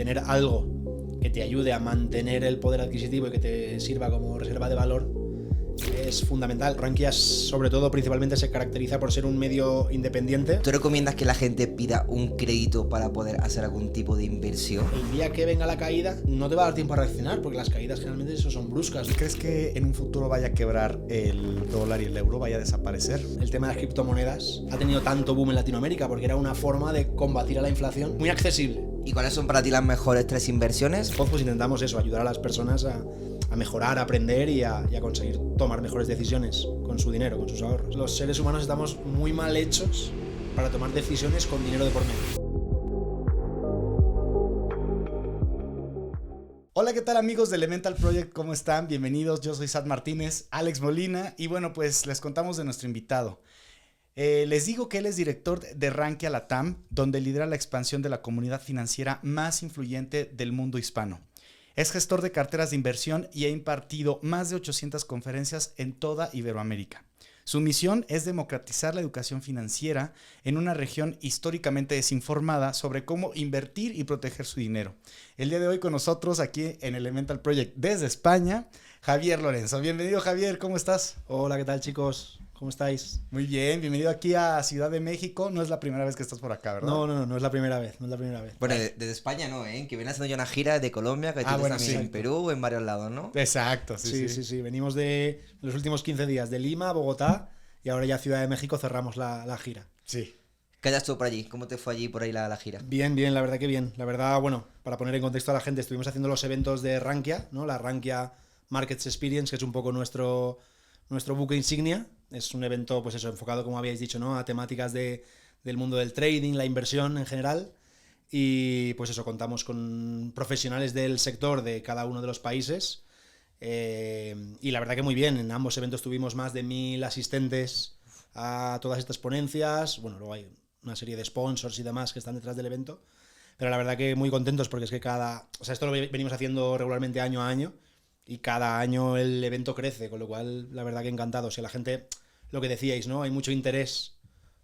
tener algo que te ayude a mantener el poder adquisitivo y que te sirva como reserva de valor es fundamental. Rankia, sobre todo, principalmente se caracteriza por ser un medio independiente. ¿Tú recomiendas que la gente pida un crédito para poder hacer algún tipo de inversión? El día que venga la caída no te va a dar tiempo a reaccionar, porque las caídas generalmente eso son bruscas. ¿Crees que en un futuro vaya a quebrar el dólar y el euro, vaya a desaparecer? El tema de las criptomonedas ha tenido tanto boom en Latinoamérica porque era una forma de combatir a la inflación muy accesible. ¿Y cuáles son para ti las mejores 3 inversiones? Pues intentamos eso, ayudar a las personas a mejorar, a aprender y a conseguir tomar mejores decisiones con su dinero, con sus ahorros. Los seres humanos estamos muy mal hechos para tomar decisiones con dinero de por medio. Hola, ¿qué tal amigos de Elemental Project? ¿Cómo están? Bienvenidos, yo soy Sad Martínez, Alex Molina, y bueno, pues les contamos de nuestro invitado. Les digo que él es director de Rankia Latam, donde lidera la expansión de la comunidad financiera más influyente del mundo hispano. Es gestor de carteras de inversión y ha impartido más de 800 conferencias en toda Iberoamérica. Su misión es democratizar la educación financiera en una región históricamente desinformada sobre cómo invertir y proteger su dinero. El día de hoy con nosotros aquí en Elemental Project desde España, Javier Lorenzo. Bienvenido, Javier, ¿cómo estás? Hola, ¿qué tal, chicos? ¿Cómo estáis? Muy bien, bienvenido aquí a Ciudad de México. No es la primera vez que estás por acá, ¿verdad? No es la primera vez, Bueno, desde España no, que viene haciendo ya una gira de Colombia, que tienes también en Perú, en varios lados, ¿no? Exacto, sí. Venimos de los últimos 15 días de Lima, Bogotá, y ahora ya Ciudad de México cerramos la gira. Sí. ¿Qué hayas tú por allí? ¿Cómo te fue allí por ahí la gira? Bien, la verdad que bien. La verdad, bueno, para poner en contexto a la gente, estuvimos haciendo los eventos de Rankia, ¿no? La Rankia Markets Experience, que es un poco nuestro buque insignia. Es un evento, pues eso, enfocado, como habíais dicho, ¿no? A temáticas del mundo del trading, la inversión en general. Y pues eso, contamos con profesionales del sector de cada uno de los países. Y la verdad que muy bien. En ambos eventos tuvimos más de 1000 asistentes a todas estas ponencias. Bueno, luego hay una serie de sponsors y demás que están detrás del evento. Pero la verdad que muy contentos porque es que esto lo venimos haciendo regularmente año a año. Y cada año el evento crece, con lo cual la verdad que encantados. Y la gente, lo que decíais, ¿no? Hay mucho interés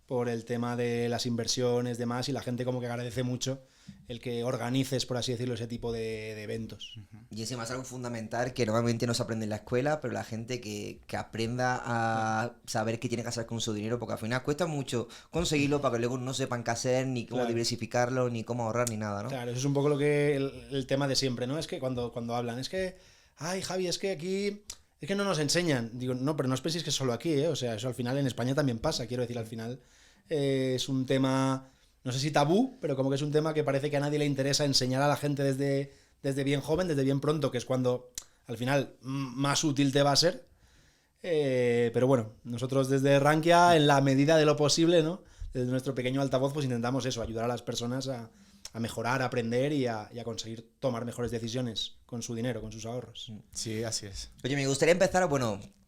por el tema de las inversiones, demás, y la gente como que agradece mucho el que organices, por así decirlo, ese tipo de eventos. Y encima es algo fundamental que normalmente no se aprende en la escuela, pero la gente que aprenda a saber qué tiene que hacer con su dinero, porque al final cuesta mucho conseguirlo para que luego no sepan qué hacer, ni cómo diversificarlo, ni cómo ahorrar, ni nada, ¿no? Claro, eso es un poco lo que el tema de siempre, ¿no? Es que cuando hablan, es que, ay, Javi, es que aquí... Es que no nos enseñan. Digo, no, pero no os penséis que es solo aquí, ¿eh? O sea, eso al final en España también pasa. Quiero decir, al final es un tema, no sé si tabú, pero como que es un tema que parece que a nadie le interesa enseñar a la gente desde bien joven, desde bien pronto, que es cuando al final más útil te va a ser. Pero bueno, nosotros desde Rankia, en la medida de lo posible, ¿no? Desde nuestro pequeño altavoz, pues intentamos eso, ayudar a las personas a mejorar, a aprender y a conseguir tomar mejores decisiones con su dinero, con sus ahorros. Sí, así es. Oye, me gustaría empezar,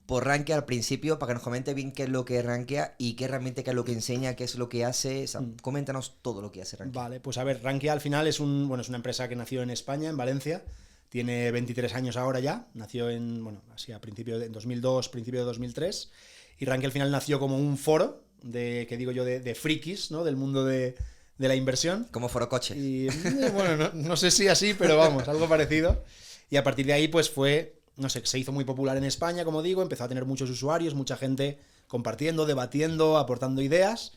por Rankia al principio, para que nos comente bien qué es lo que es Rankia y qué realmente qué es lo que enseña, qué es lo que hace. O sea, coméntanos todo lo que hace Rankia. Vale, pues a ver, Rankia al final es una empresa que nació en España, en Valencia. Tiene 23 años ahora ya. Nació en 2002, principio de 2003. Y Rankia al final nació como un foro de frikis, ¿no? Del mundo de la inversión. Como Foro Coche. Y bueno, no sé si así, pero vamos, algo parecido. Y a partir de ahí pues se hizo muy popular en España, como digo, empezó a tener muchos usuarios, mucha gente compartiendo, debatiendo, aportando ideas.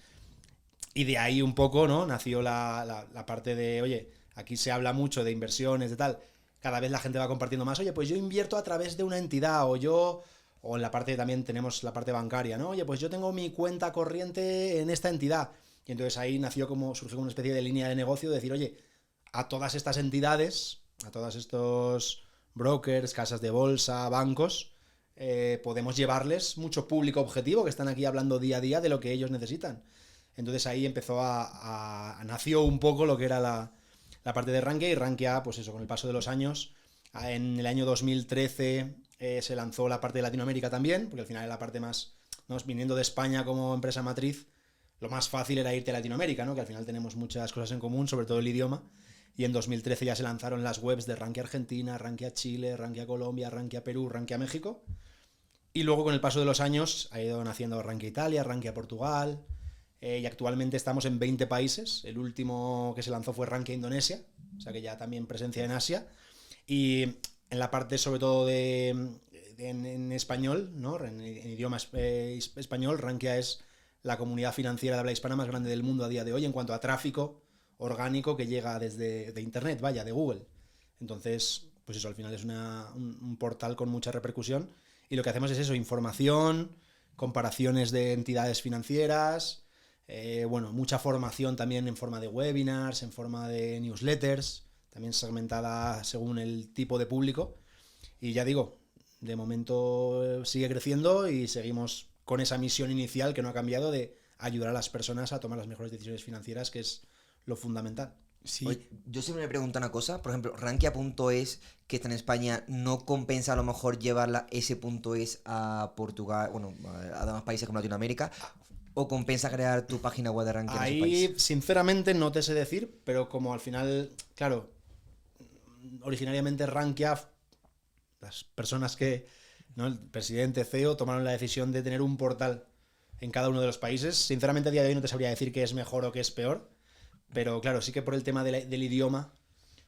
Y de ahí un poco, ¿no? Nació la parte de, oye, aquí se habla mucho de inversiones, de tal. Cada vez la gente va compartiendo más, oye, pues yo invierto a través de una entidad, o en la parte también tenemos la parte bancaria, ¿no? Oye, pues yo tengo mi cuenta corriente en esta entidad. Y entonces ahí surgió una especie de línea de negocio de decir, oye, a todas estas entidades, a todos estos brokers, casas de bolsa, bancos, podemos llevarles mucho público objetivo que están aquí hablando día a día de lo que ellos necesitan. Entonces ahí nació un poco lo que era la parte de Rankia, y Rankia, pues eso, con el paso de los años, en el año 2013 se lanzó la parte de Latinoamérica también, porque al final era la parte más, ¿no? Viniendo de España como empresa matriz, lo más fácil era irte a Latinoamérica, ¿no? Que al final tenemos muchas cosas en común, sobre todo el idioma. Y en 2013 ya se lanzaron las webs de Rankia Argentina, Rankia Chile, Rankia Colombia, Rankia Perú, Rankia México. Y luego con el paso de los años ha ido naciendo Rankia Italia, Rankia Portugal, y actualmente estamos en 20 países. El último que se lanzó fue Rankia Indonesia, o sea que ya también presencia en Asia. Y en la parte sobre todo en español, ¿no? En idioma español, Rankia es la comunidad financiera de habla hispana más grande del mundo a día de hoy en cuanto a tráfico orgánico que llega desde de Internet, vaya, de Google. Entonces, pues eso, al final es un portal con mucha repercusión y lo que hacemos es eso, información, comparaciones de entidades financieras, bueno, mucha formación también en forma de webinars, en forma de newsletters, también segmentada según el tipo de público. Y ya digo, de momento sigue creciendo y seguimos con esa misión inicial que no ha cambiado de ayudar a las personas a tomar las mejores decisiones financieras, que es lo fundamental. Sí. Oye, yo siempre me pregunto una cosa, por ejemplo, Rankia.es, que está en España, ¿no compensa a lo mejor llevarla ese punto .es a Portugal, bueno, a demás países como Latinoamérica? ¿O compensa crear tu página web de Rankia en ese Ahí, país? sinceramente, no te sé decir, pero como al final, claro, originariamente Rankia, las personas que, ¿no? El presidente, CEO, tomaron la decisión de tener un portal en cada uno de los países. Sinceramente, a día de hoy no te sabría decir qué es mejor o qué es peor. Pero claro, sí que por el tema del idioma,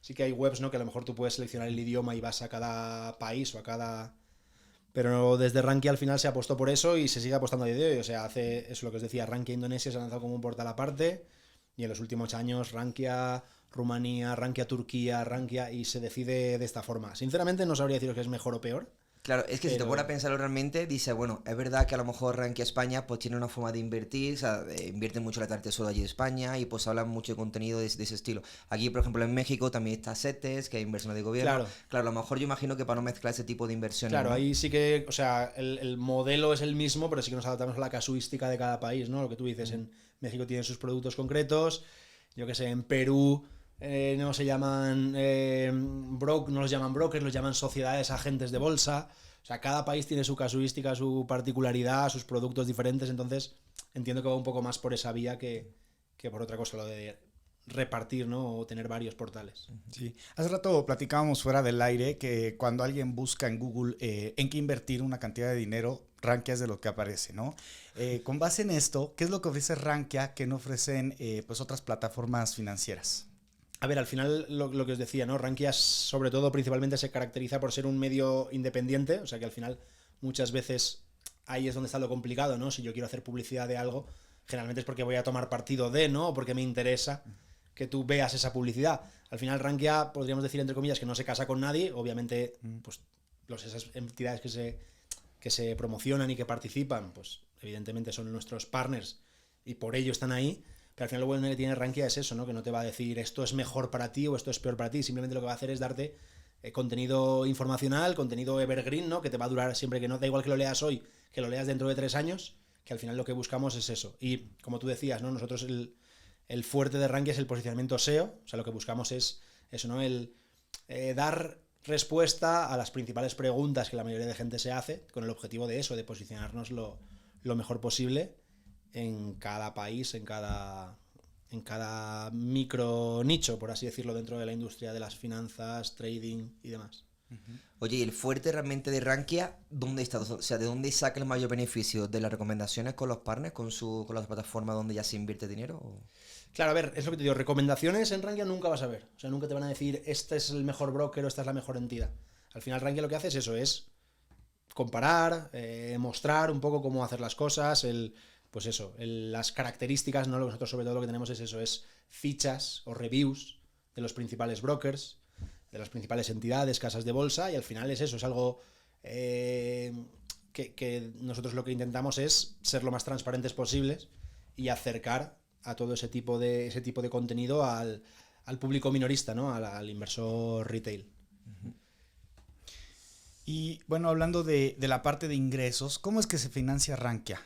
sí que hay webs, ¿no? Que a lo mejor tú puedes seleccionar el idioma y vas a cada país o a cada... Pero desde Rankia al final se apostó por eso y se sigue apostando a día de hoy. O sea, hace eso lo que os decía, Rankia Indonesia se ha lanzado como un portal aparte y en los últimos años Rankia Rumanía, Rankia Turquía, Rankia y se decide de esta forma. Sinceramente no sabría deciros que es mejor o peor. Claro, es que si te Pero- pones a pensarlo realmente, dice, bueno, es verdad que a lo mejor Rankia España pues tiene una forma de invertir, o sea, invierten mucho la tesoro allí de España y pues hablan mucho de contenido de ese estilo. Aquí, por ejemplo, en México también está CETES, que hay inversiones de gobierno. Claro. Claro, a lo mejor yo imagino que para no mezclar ese tipo de inversiones, Claro, ¿no? ahí sí que, o sea, el modelo es el mismo, pero sí que nos adaptamos a la casuística de cada país, ¿no? Lo que tú dices, en México tienen sus productos concretos, yo que sé, en Perú no se llaman no los llaman brokers, los llaman sociedades agentes de bolsa. O sea, cada país tiene su casuística, su particularidad, sus productos diferentes, entonces entiendo que va un poco más por esa vía que por otra cosa, lo de repartir, ¿no? O tener varios portales. Sí. Hace rato platicábamos fuera del aire que cuando alguien busca en Google en qué invertir una cantidad de dinero, Rankia es de lo que aparece, ¿no? Con base en esto, ¿qué es lo que ofrece Rankia que no ofrecen pues otras plataformas financieras? A ver, al final lo que os decía, ¿no? Rankia sobre todo principalmente se caracteriza por ser un medio independiente, o sea que al final muchas veces ahí es donde está lo complicado, ¿no? Si yo quiero hacer publicidad de algo, generalmente es porque voy a tomar partido de, ¿no? O porque me interesa que tú veas esa publicidad. Al final Rankia, podríamos decir entre comillas, que no se casa con nadie, obviamente pues esas entidades que se promocionan y que participan, pues evidentemente son nuestros partners y por ello están ahí. Pero al final lo bueno que tiene Rankia es eso, ¿no? Que no te va a decir esto es mejor para ti o esto es peor para ti. Simplemente lo que va a hacer es darte contenido informacional, contenido evergreen, ¿no? Que te va a durar siempre, que no da igual que lo leas hoy, que lo leas dentro de 3 años, que al final lo que buscamos es eso. Y como tú decías, ¿no? Nosotros el fuerte de Rankia es el posicionamiento SEO, o sea, lo que buscamos es eso, ¿no? El dar respuesta a las principales preguntas que la mayoría de gente se hace, con el objetivo de eso, de posicionarnos lo mejor posible en cada país, en cada micro nicho, por así decirlo, dentro de la industria de las finanzas, trading y demás. Oye, ¿y el fuerte realmente de Rankia, dónde está? O sea, ¿de dónde saca el mayor beneficio? ¿De las recomendaciones con los partners, con las plataformas donde ya se invierte dinero? ¿O? Claro, a ver, es lo que te digo, recomendaciones en Rankia nunca vas a ver. O sea, nunca te van a decir, este es el mejor broker o esta es la mejor entidad. Al final Rankia lo que hace es eso, es comparar, mostrar un poco cómo hacer las cosas, pues eso, las características, ¿no? Nosotros sobre todo lo que tenemos es eso, es fichas o reviews de los principales brokers, de las principales entidades, casas de bolsa, y al final es eso, es algo que nosotros lo que intentamos es ser lo más transparentes posibles y acercar a todo ese tipo de contenido al público minorista, ¿no? Al inversor retail. Y bueno, hablando de la parte de ingresos, ¿cómo es que se financia Rankia?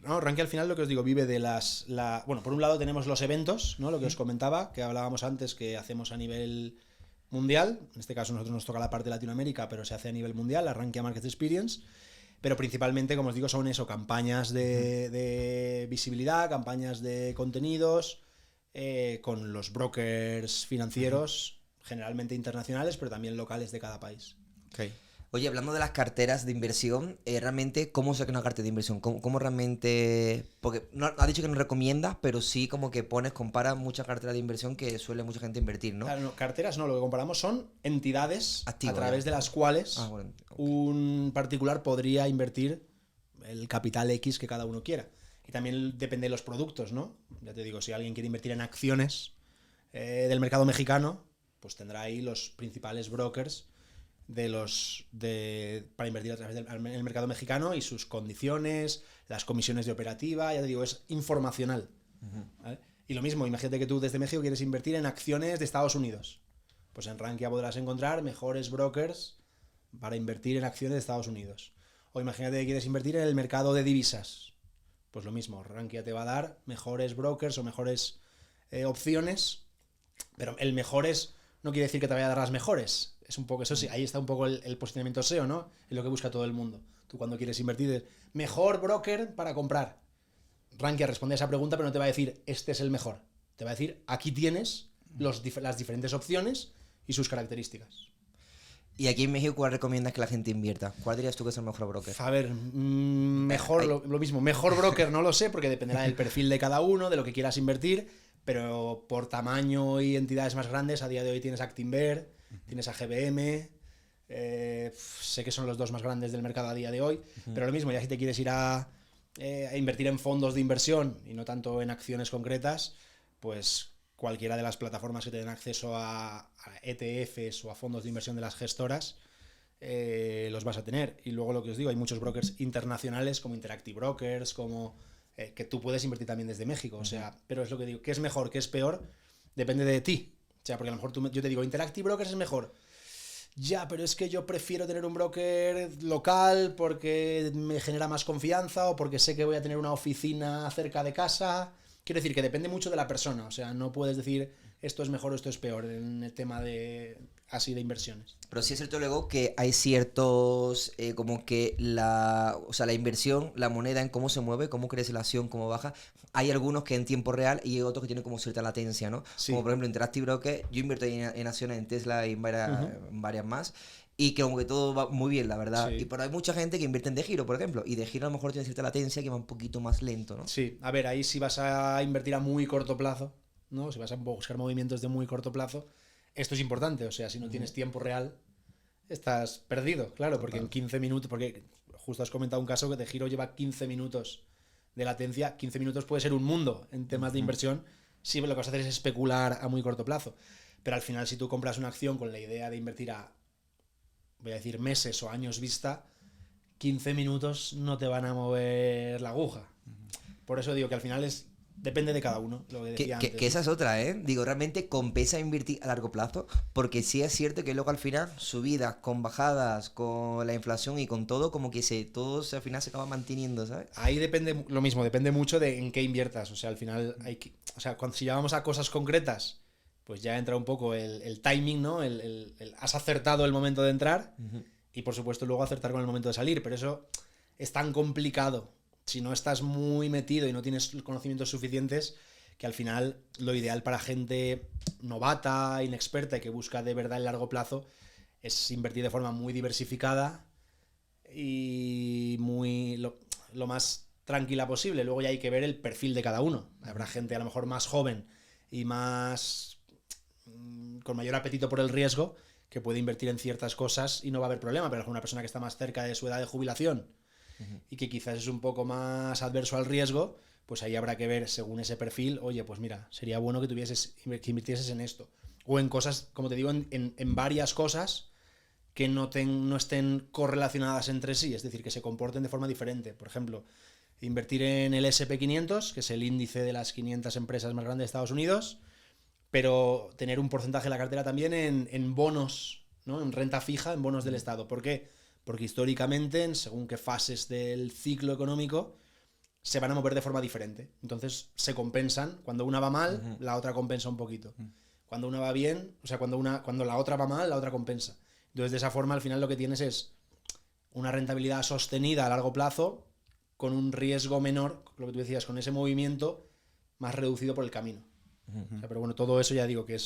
No, Rankia al final lo que os digo, vive de bueno, por un lado tenemos los eventos, ¿no? Lo que os comentaba, que hablábamos antes, que hacemos a nivel mundial. En este caso nosotros nos toca la parte de Latinoamérica, pero se hace a nivel mundial, la Rankia Market Experience. Pero principalmente, como os digo, son eso, campañas de visibilidad, campañas de contenidos, con los brokers financieros, generalmente internacionales, pero también locales de cada país. Okay. Oye, hablando de las carteras de inversión, realmente, ¿cómo saca una cartera de inversión? ¿Cómo realmente...? Porque no, has dicho que no recomiendas, pero sí como que comparas muchas carteras de inversión que suele mucha gente invertir, ¿no? Claro, no, carteras no, lo que comparamos son entidades Activos, a través ya. de las cuales Bueno, ok. un particular podría invertir el capital X que cada uno quiera. Y también depende de los productos, ¿no? Ya te digo, si alguien quiere invertir en acciones del mercado mexicano, pues tendrá ahí los principales brokers para invertir a través en el mercado mexicano y sus condiciones, las comisiones de operativa, ya te digo, es informacional. ¿Vale? Y lo mismo, imagínate que tú desde México quieres invertir en acciones de Estados Unidos. Pues en Rankia podrás encontrar mejores brokers para invertir en acciones de Estados Unidos. O imagínate que quieres invertir en el mercado de divisas. Pues lo mismo, Rankia te va a dar mejores brokers o mejores opciones, pero el mejores no quiere decir que te vaya a dar las mejores. Es un poco, eso sí, ahí está un poco el posicionamiento SEO, ¿no? Es lo que busca todo el mundo. Tú cuando quieres invertir, es mejor broker para comprar. Rankia responde a esa pregunta, pero no te va a decir, este es el mejor. Te va a decir, aquí tienes las diferentes opciones y sus características. Y aquí en México, ¿cuál recomiendas que la gente invierta? ¿Cuál dirías tú que es el mejor broker? A ver, mejor lo mismo. Mejor broker no lo sé, porque dependerá del perfil de cada uno, de lo que quieras invertir, pero por tamaño y entidades más grandes, a día de hoy tienes Actinver, tienes a GBM, sé que son los dos más grandes del mercado a día de hoy, pero lo mismo, ya si te quieres ir a invertir en fondos de inversión y no tanto en acciones concretas, pues cualquiera de las plataformas que te den acceso a ETFs o a fondos de inversión de las gestoras, los vas a tener. Y luego lo que os digo, hay muchos brokers internacionales como Interactive Brokers, como que tú puedes invertir también desde México. O sea, pero es lo que digo, ¿qué es mejor, qué es peor? Depende de ti. O sea, porque a lo mejor yo te digo, Interactive Brokers es mejor. Ya, pero es que yo prefiero tener un broker local porque me genera más confianza o porque sé que voy a tener una oficina cerca de casa. Quiero decir que depende mucho de la persona. O sea, no puedes decir esto es mejor o esto es peor en el tema de así de inversiones. Pero sí es cierto luego que hay ciertos, como que la inversión, la moneda en cómo se mueve, cómo crece la acción, cómo baja. Hay algunos que en tiempo real y hay otros que tienen como cierta latencia, ¿no? Sí. Como por ejemplo Interactive Broker, yo invierto en acciones en Tesla y en varias más. Y que como que todo va muy bien, la verdad. Sí. Pero hay mucha gente que invierte en De Giro, por ejemplo. Y De Giro a lo mejor tiene cierta latencia que va un poquito más lento, ¿no? Sí, a ver, ahí si vas a invertir a muy corto plazo, ¿no? Si vas a buscar movimientos de muy corto plazo, esto es importante. O sea, si no tienes tiempo real, estás perdido, claro, porque en 15 minutos, porque justo has comentado un caso que De Giro lleva 15 minutos de latencia. 15 minutos puede ser un mundo en temas de inversión si lo que vas a hacer es especular a muy corto plazo. Pero al final, si tú compras una acción con la idea de invertir a, voy a decir, meses o años vista, 15 minutos no te van a mover la aguja. Por eso digo que al final depende de cada uno, lo que decía antes. Que esa es otra, ¿eh? Digo, realmente compensa invertir a largo plazo, porque sí es cierto que luego al final, subidas, con bajadas, con la inflación y con todo, como que todo al final se acaba manteniendo, ¿sabes? Ahí depende, lo mismo, depende mucho de en qué inviertas. O sea, al final, si llevamos a cosas concretas, pues ya entra un poco el timing, ¿no? Has acertado el momento de entrar y por supuesto luego acertar con el momento de salir, pero eso es tan complicado si no estás muy metido y no tienes conocimientos suficientes, que al final lo ideal para gente novata, inexperta y que busca de verdad el largo plazo es invertir de forma muy diversificada y lo más tranquila posible. Luego ya hay que ver el perfil de cada uno. Habrá gente a lo mejor más joven y más con mayor apetito por el riesgo que puede invertir en ciertas cosas y no va a haber problema, pero alguna persona que está más cerca de su edad de jubilación y que quizás es un poco más adverso al riesgo, pues ahí habrá que ver según ese perfil, oye, pues mira, sería bueno que invirtieses en esto. O en cosas, como te digo, en varias cosas que no estén correlacionadas entre sí, es decir, que se comporten de forma diferente. Por ejemplo, invertir en el SP500, que es el índice de las 500 empresas más grandes de Estados Unidos, pero tener un porcentaje de la cartera también en bonos, ¿no? En renta fija, en bonos del Estado. ¿Por qué? Porque históricamente, según qué fases del ciclo económico, se van a mover de forma diferente. Entonces se compensan. Cuando una va mal, la otra compensa un poquito. Cuando una va bien, o sea, cuando la otra va mal, la otra compensa. Entonces de esa forma al final lo que tienes es una rentabilidad sostenida a largo plazo con un riesgo menor, lo que tú decías, con ese movimiento más reducido por el camino. O sea, pero bueno, todo eso ya digo que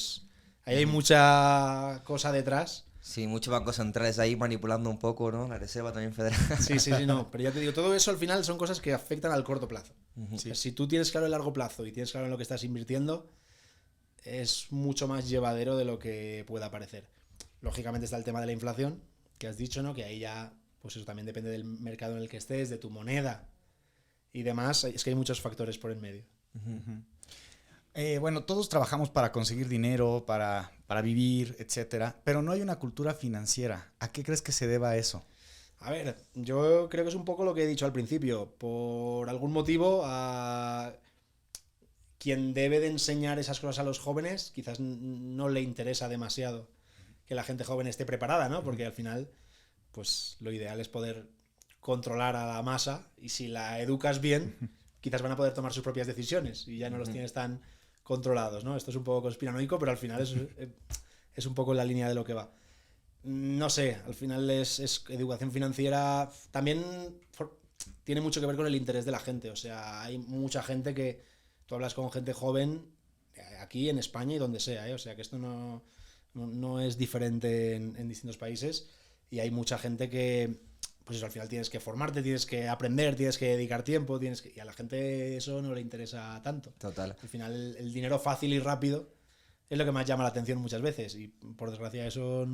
ahí hay mucha cosa detrás. Sí, muchos bancos centrales ahí manipulando un poco, ¿no? La Reserva también Federal. Sí, no, pero ya te digo, todo eso al final son cosas que afectan al corto plazo. Sí. O sea, si tú tienes claro el largo plazo y tienes claro en lo que estás invirtiendo, es mucho más llevadero de lo que pueda parecer. Lógicamente está el tema de la inflación, que has dicho, ¿no? Que ahí ya, pues eso también depende del mercado en el que estés, de tu moneda y demás. Es que hay muchos factores por en medio. Bueno, todos trabajamos para conseguir dinero, para vivir, etcétera, pero no hay una cultura financiera. ¿A qué crees que se deba eso? A ver, yo creo que es un poco lo que he dicho al principio. Por algún motivo, a quien debe de enseñar esas cosas a los jóvenes, quizás no le interesa demasiado que la gente joven esté preparada, ¿no? Porque al final, pues lo ideal es poder controlar a la masa y si la educas bien, quizás van a poder tomar sus propias decisiones y ya no los tienes tan controlados, ¿no? Esto es un poco conspiranoico, pero al final es un poco en la línea de lo que va. No sé, al final es educación financiera. También tiene mucho que ver con el interés de la gente. O sea, hay mucha gente que tú hablas con gente joven aquí en España y donde sea, ¿eh? O sea, que esto no es diferente en distintos países y hay mucha gente que, pues eso, al final tienes que formarte, tienes que aprender, tienes que dedicar tiempo, y a la gente eso no le interesa tanto. Total. Al final el dinero fácil y rápido es lo que más llama la atención muchas veces y por desgracia eso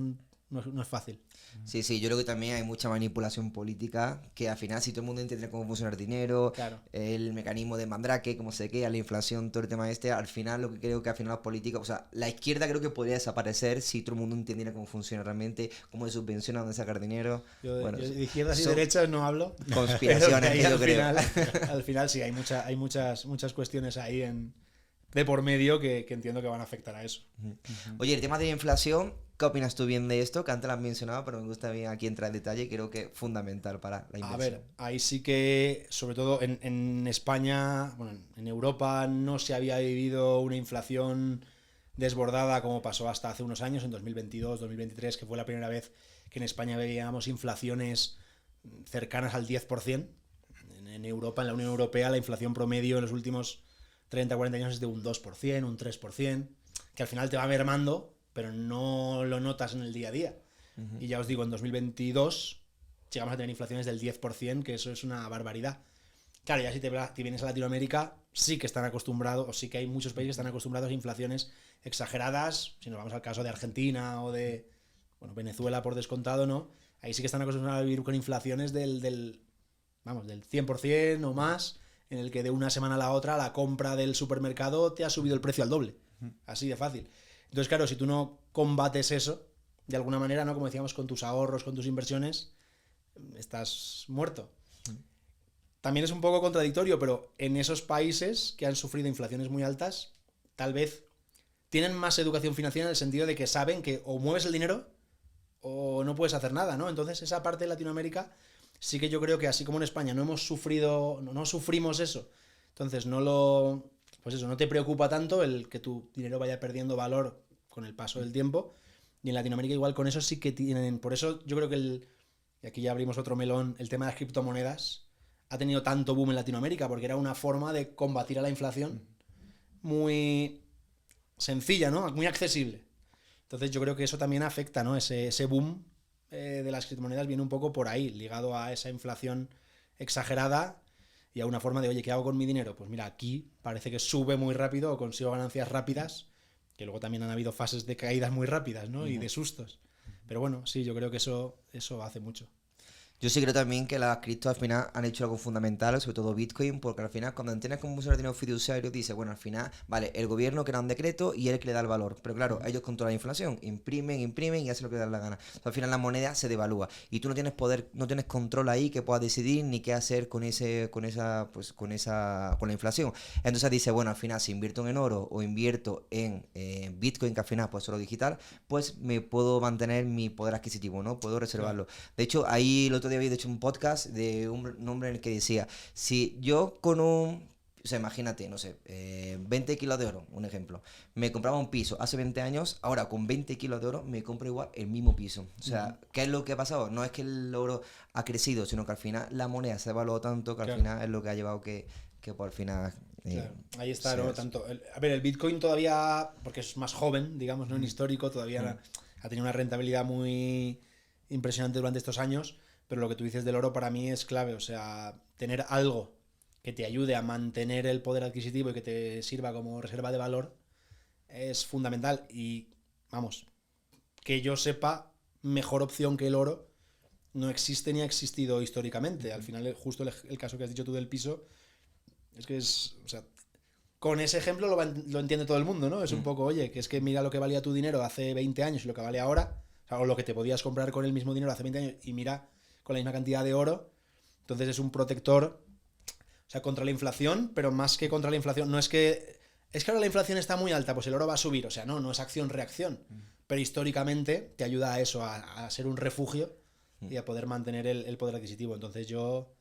no es fácil. Sí, yo creo que también hay mucha manipulación política, que al final si todo el mundo entiende cómo funciona el dinero, Claro. el mecanismo de Mandrake, cómo se queda, la inflación, todo el tema al final lo que creo que al final los políticos, o sea, la izquierda creo que podría desaparecer si todo el mundo entendiera cómo funciona realmente, cómo se subvenciona, dónde sacar dinero. Yo Bueno, de izquierdas y son derechas no hablo. conspiraciones Pero que ahí yo creo. al final sí, hay muchas cuestiones ahí de por medio que entiendo que van a afectar a eso. Oye, el tema de la inflación, ¿qué opinas tú bien de esto? Que antes lo has mencionado, pero me gusta bien aquí entrar en detalle, creo que es fundamental para la inversión. A ver, ahí sí que, sobre todo en España, bueno, en Europa no se había vivido una inflación desbordada como pasó hasta hace unos años, en 2022, 2023, que fue la primera vez que en España veíamos inflaciones cercanas al 10%. En Europa, en la Unión Europea, la inflación promedio en los últimos 30, 40 años es de un 2%, un 3%, que al final te va mermando, pero no lo notas en el día a día. Y ya os digo, en 2022 llegamos a tener inflaciones del 10%, que eso es una barbaridad. Claro, ya si te vienes a Latinoamérica, sí que están acostumbrados, o sí que hay muchos países que están acostumbrados a inflaciones exageradas. Si nos vamos al caso de Argentina o de Venezuela, por descontado, ¿no? Ahí sí que están acostumbrados a vivir con inflaciones del 100% o más, en el que de una semana a la otra la compra del supermercado te ha subido el precio al doble. Así de fácil. Entonces, claro, si tú no combates eso, de alguna manera, ¿no? Como decíamos, con tus ahorros, con tus inversiones, estás muerto. También es un poco contradictorio, pero en esos países que han sufrido inflaciones muy altas, tal vez tienen más educación financiera en el sentido de que saben que o mueves el dinero o no puedes hacer nada, ¿no? Entonces, esa parte de Latinoamérica sí que yo creo que así como en España no sufrimos eso, entonces no te preocupa tanto el que tu dinero vaya perdiendo valor con el paso del tiempo. Y en Latinoamérica igual con eso sí que tienen. Por eso yo creo que y aquí ya abrimos otro melón, el tema de las criptomonedas ha tenido tanto boom en Latinoamérica, porque era una forma de combatir a la inflación muy sencilla, ¿no? Muy accesible. Entonces yo creo que eso también afecta, ¿no? Ese boom de las criptomonedas viene un poco por ahí, ligado a esa inflación exagerada y a una forma de, oye, ¿qué hago con mi dinero? Pues mira, aquí parece que sube muy rápido o consigo ganancias rápidas, que luego también han habido fases de caídas muy rápidas, ¿no? Y de sustos. Pero bueno, sí, yo creo que eso hace mucho. Yo sí creo también que las criptos al final han hecho algo fundamental, sobre todo Bitcoin, porque al final cuando entiendes cómo funciona el dinero fiduciario, dice, bueno, al final, vale, el gobierno crea un decreto y él es el que le da el valor. Pero claro, ellos controlan la inflación, imprimen y hacen lo que les da la gana. Entonces, al final la moneda se devalúa y tú no tienes poder, no tienes control ahí que puedas decidir ni qué hacer con la inflación. Entonces dice, bueno, al final si invierto en oro o invierto en Bitcoin, que al final pues solo digital, pues me puedo mantener mi poder adquisitivo, ¿no? Puedo reservarlo. De hecho, ahí el otro día había hecho un podcast de un hombre en el que decía, si yo con o sea, imagínate, no sé, 20 kilos de oro, un ejemplo, me compraba un piso hace 20 años, ahora con 20 kilos de oro me compro igual el mismo piso. O sea, ¿qué es lo que ha pasado? No es que el oro ha crecido, sino que al final la moneda se ha devaluado tanto que al final es lo que ha llevado que por al final... Claro. Ahí está, ¿no? Tanto, a ver, el Bitcoin todavía, porque es más joven, digamos, ¿no? En histórico, todavía ha tenido una rentabilidad muy impresionante durante estos años, pero lo que tú dices del oro para mí es clave, o sea, tener algo que te ayude a mantener el poder adquisitivo y que te sirva como reserva de valor es fundamental. Y vamos, que yo sepa, mejor opción que el oro no existe ni ha existido históricamente. Al final, justo el caso que has dicho tú del piso, es que es, o sea, con ese ejemplo lo entiende todo el mundo, ¿no? Es un poco, oye, que es que mira lo que valía tu dinero hace 20 años y lo que vale ahora, o sea, o lo que te podías comprar con el mismo dinero hace 20 años y mira con la misma cantidad de oro. Entonces es un protector, o sea, contra la inflación, pero más que contra la inflación, no es que... Es que ahora la inflación está muy alta, pues el oro va a subir. O sea, no es acción-reacción. Pero históricamente te ayuda a eso, a ser un refugio y a poder mantener el poder adquisitivo. Entonces yo...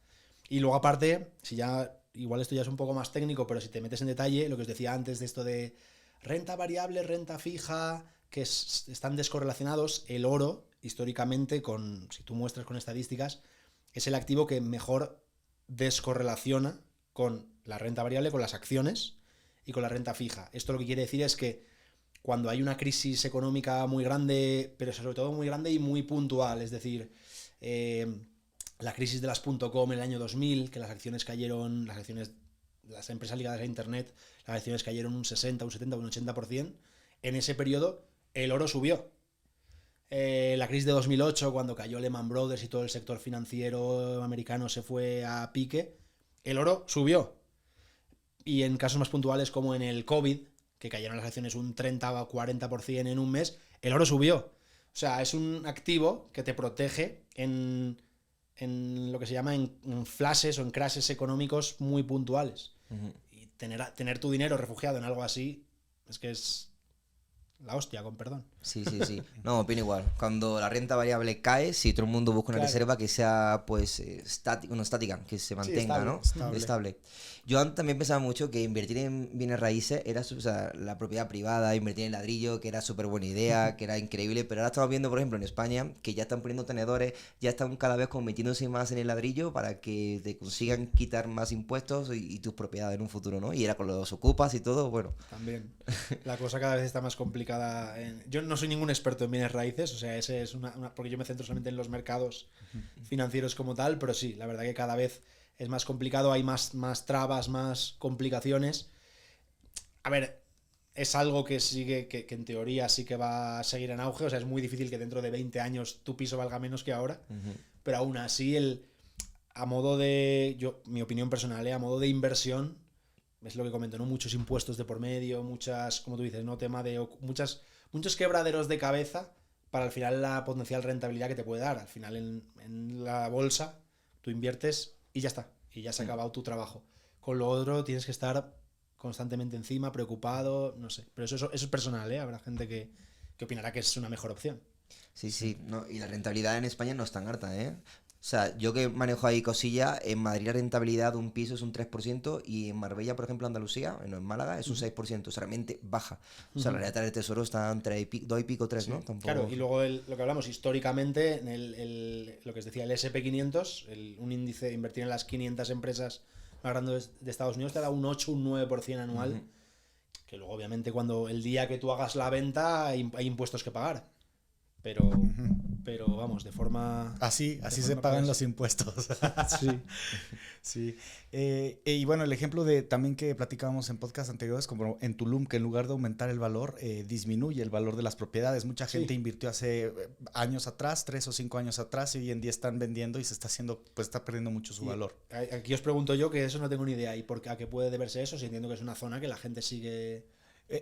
Y luego aparte, si ya... Igual esto ya es un poco más técnico, pero si te metes en detalle, lo que os decía antes de esto de renta variable, renta fija, que están descorrelacionados, el oro, históricamente, si tú muestras con estadísticas, es el activo que mejor descorrelaciona con la renta variable, con las acciones y con la renta fija. Esto lo que quiere decir es que cuando hay una crisis económica muy grande, pero sobre todo muy grande y muy puntual, es decir, la crisis de las .com en el año 2000, que las acciones cayeron, las empresas ligadas a Internet, las acciones cayeron un 60, un 70, un 80%, en ese periodo el oro subió. La crisis de 2008, cuando cayó Lehman Brothers y todo el sector financiero americano se fue a pique, el oro subió. Y en casos más puntuales como en el COVID, que cayeron las acciones un 30 o 40% en un mes, el oro subió. O sea, es un activo que te protege en lo que se llama en flashes o en crashes económicos muy puntuales. Y tener tu dinero refugiado en algo así es que es la hostia, con perdón. Sí. No, opino igual. Cuando la renta variable cae, si todo el mundo busca una reserva que sea pues estática, que se mantenga, estable. Yo antes también pensaba mucho que invertir en bienes raíces era la propiedad privada, invertir en ladrillo, que era súper buena idea, que era increíble, pero ahora estamos viendo, por ejemplo, en España, que ya están poniendo tenedores, ya están cada vez metiéndose más en el ladrillo para que te consigan quitar más impuestos y tus propiedades en un futuro, ¿no? Y era con los ocupas y todo, bueno. También. La cosa cada vez está más complicada. Yo no soy ningún experto en bienes raíces, o sea, ese es porque yo me centro solamente en los mercados financieros como tal, pero sí, la verdad que cada vez es más complicado, hay más trabas, más complicaciones. A ver, es algo que sigue, que en teoría sí que va a seguir en auge, o sea, es muy difícil que dentro de 20 años tu piso valga menos que ahora, pero aún así, a modo de, mi opinión personal, a modo de inversión, es lo que comento, ¿no? Muchos impuestos de por medio, muchas, como tú dices, ¿no? Tema de muchos quebraderos de cabeza para al final la potencial rentabilidad que te puede dar. Al final en la bolsa tú inviertes y ya está, y ya se ha acabado tu trabajo. Con lo otro tienes que estar constantemente encima, preocupado, no sé. Pero eso es personal, ¿eh? Habrá gente que opinará que es una mejor opción. Sí, no, y la rentabilidad en España no es tan alta, ¿eh? O sea, yo que manejo ahí cosillas, en Madrid la rentabilidad de un piso es un 3% y en Marbella, por ejemplo, Andalucía, en Málaga, es un 6%, o sea, realmente baja. O sea, la realidad del tesoro está entre 2 y pico, 3, sí. ¿No? Tampoco... Claro, y luego lo que hablamos históricamente, lo que os decía, el SP500, un índice, invertir en las 500 empresas más grandes de Estados Unidos te da un 8, un 9% anual, que luego obviamente cuando el día que tú hagas la venta hay impuestos que pagar. Pero vamos, de forma... Así se pagan los impuestos. Sí. Y bueno, el ejemplo de también que platicábamos en podcast anteriores, como en Tulum, que en lugar de aumentar el valor, disminuye el valor de las propiedades. Mucha gente invirtió hace años atrás, 3 o 5 años atrás, y hoy en día están vendiendo y se está haciendo, pues está perdiendo mucho su valor. Aquí os pregunto yo, que eso no tengo ni idea. ¿Y a qué puede deberse eso? Si entiendo que es una zona que la gente sigue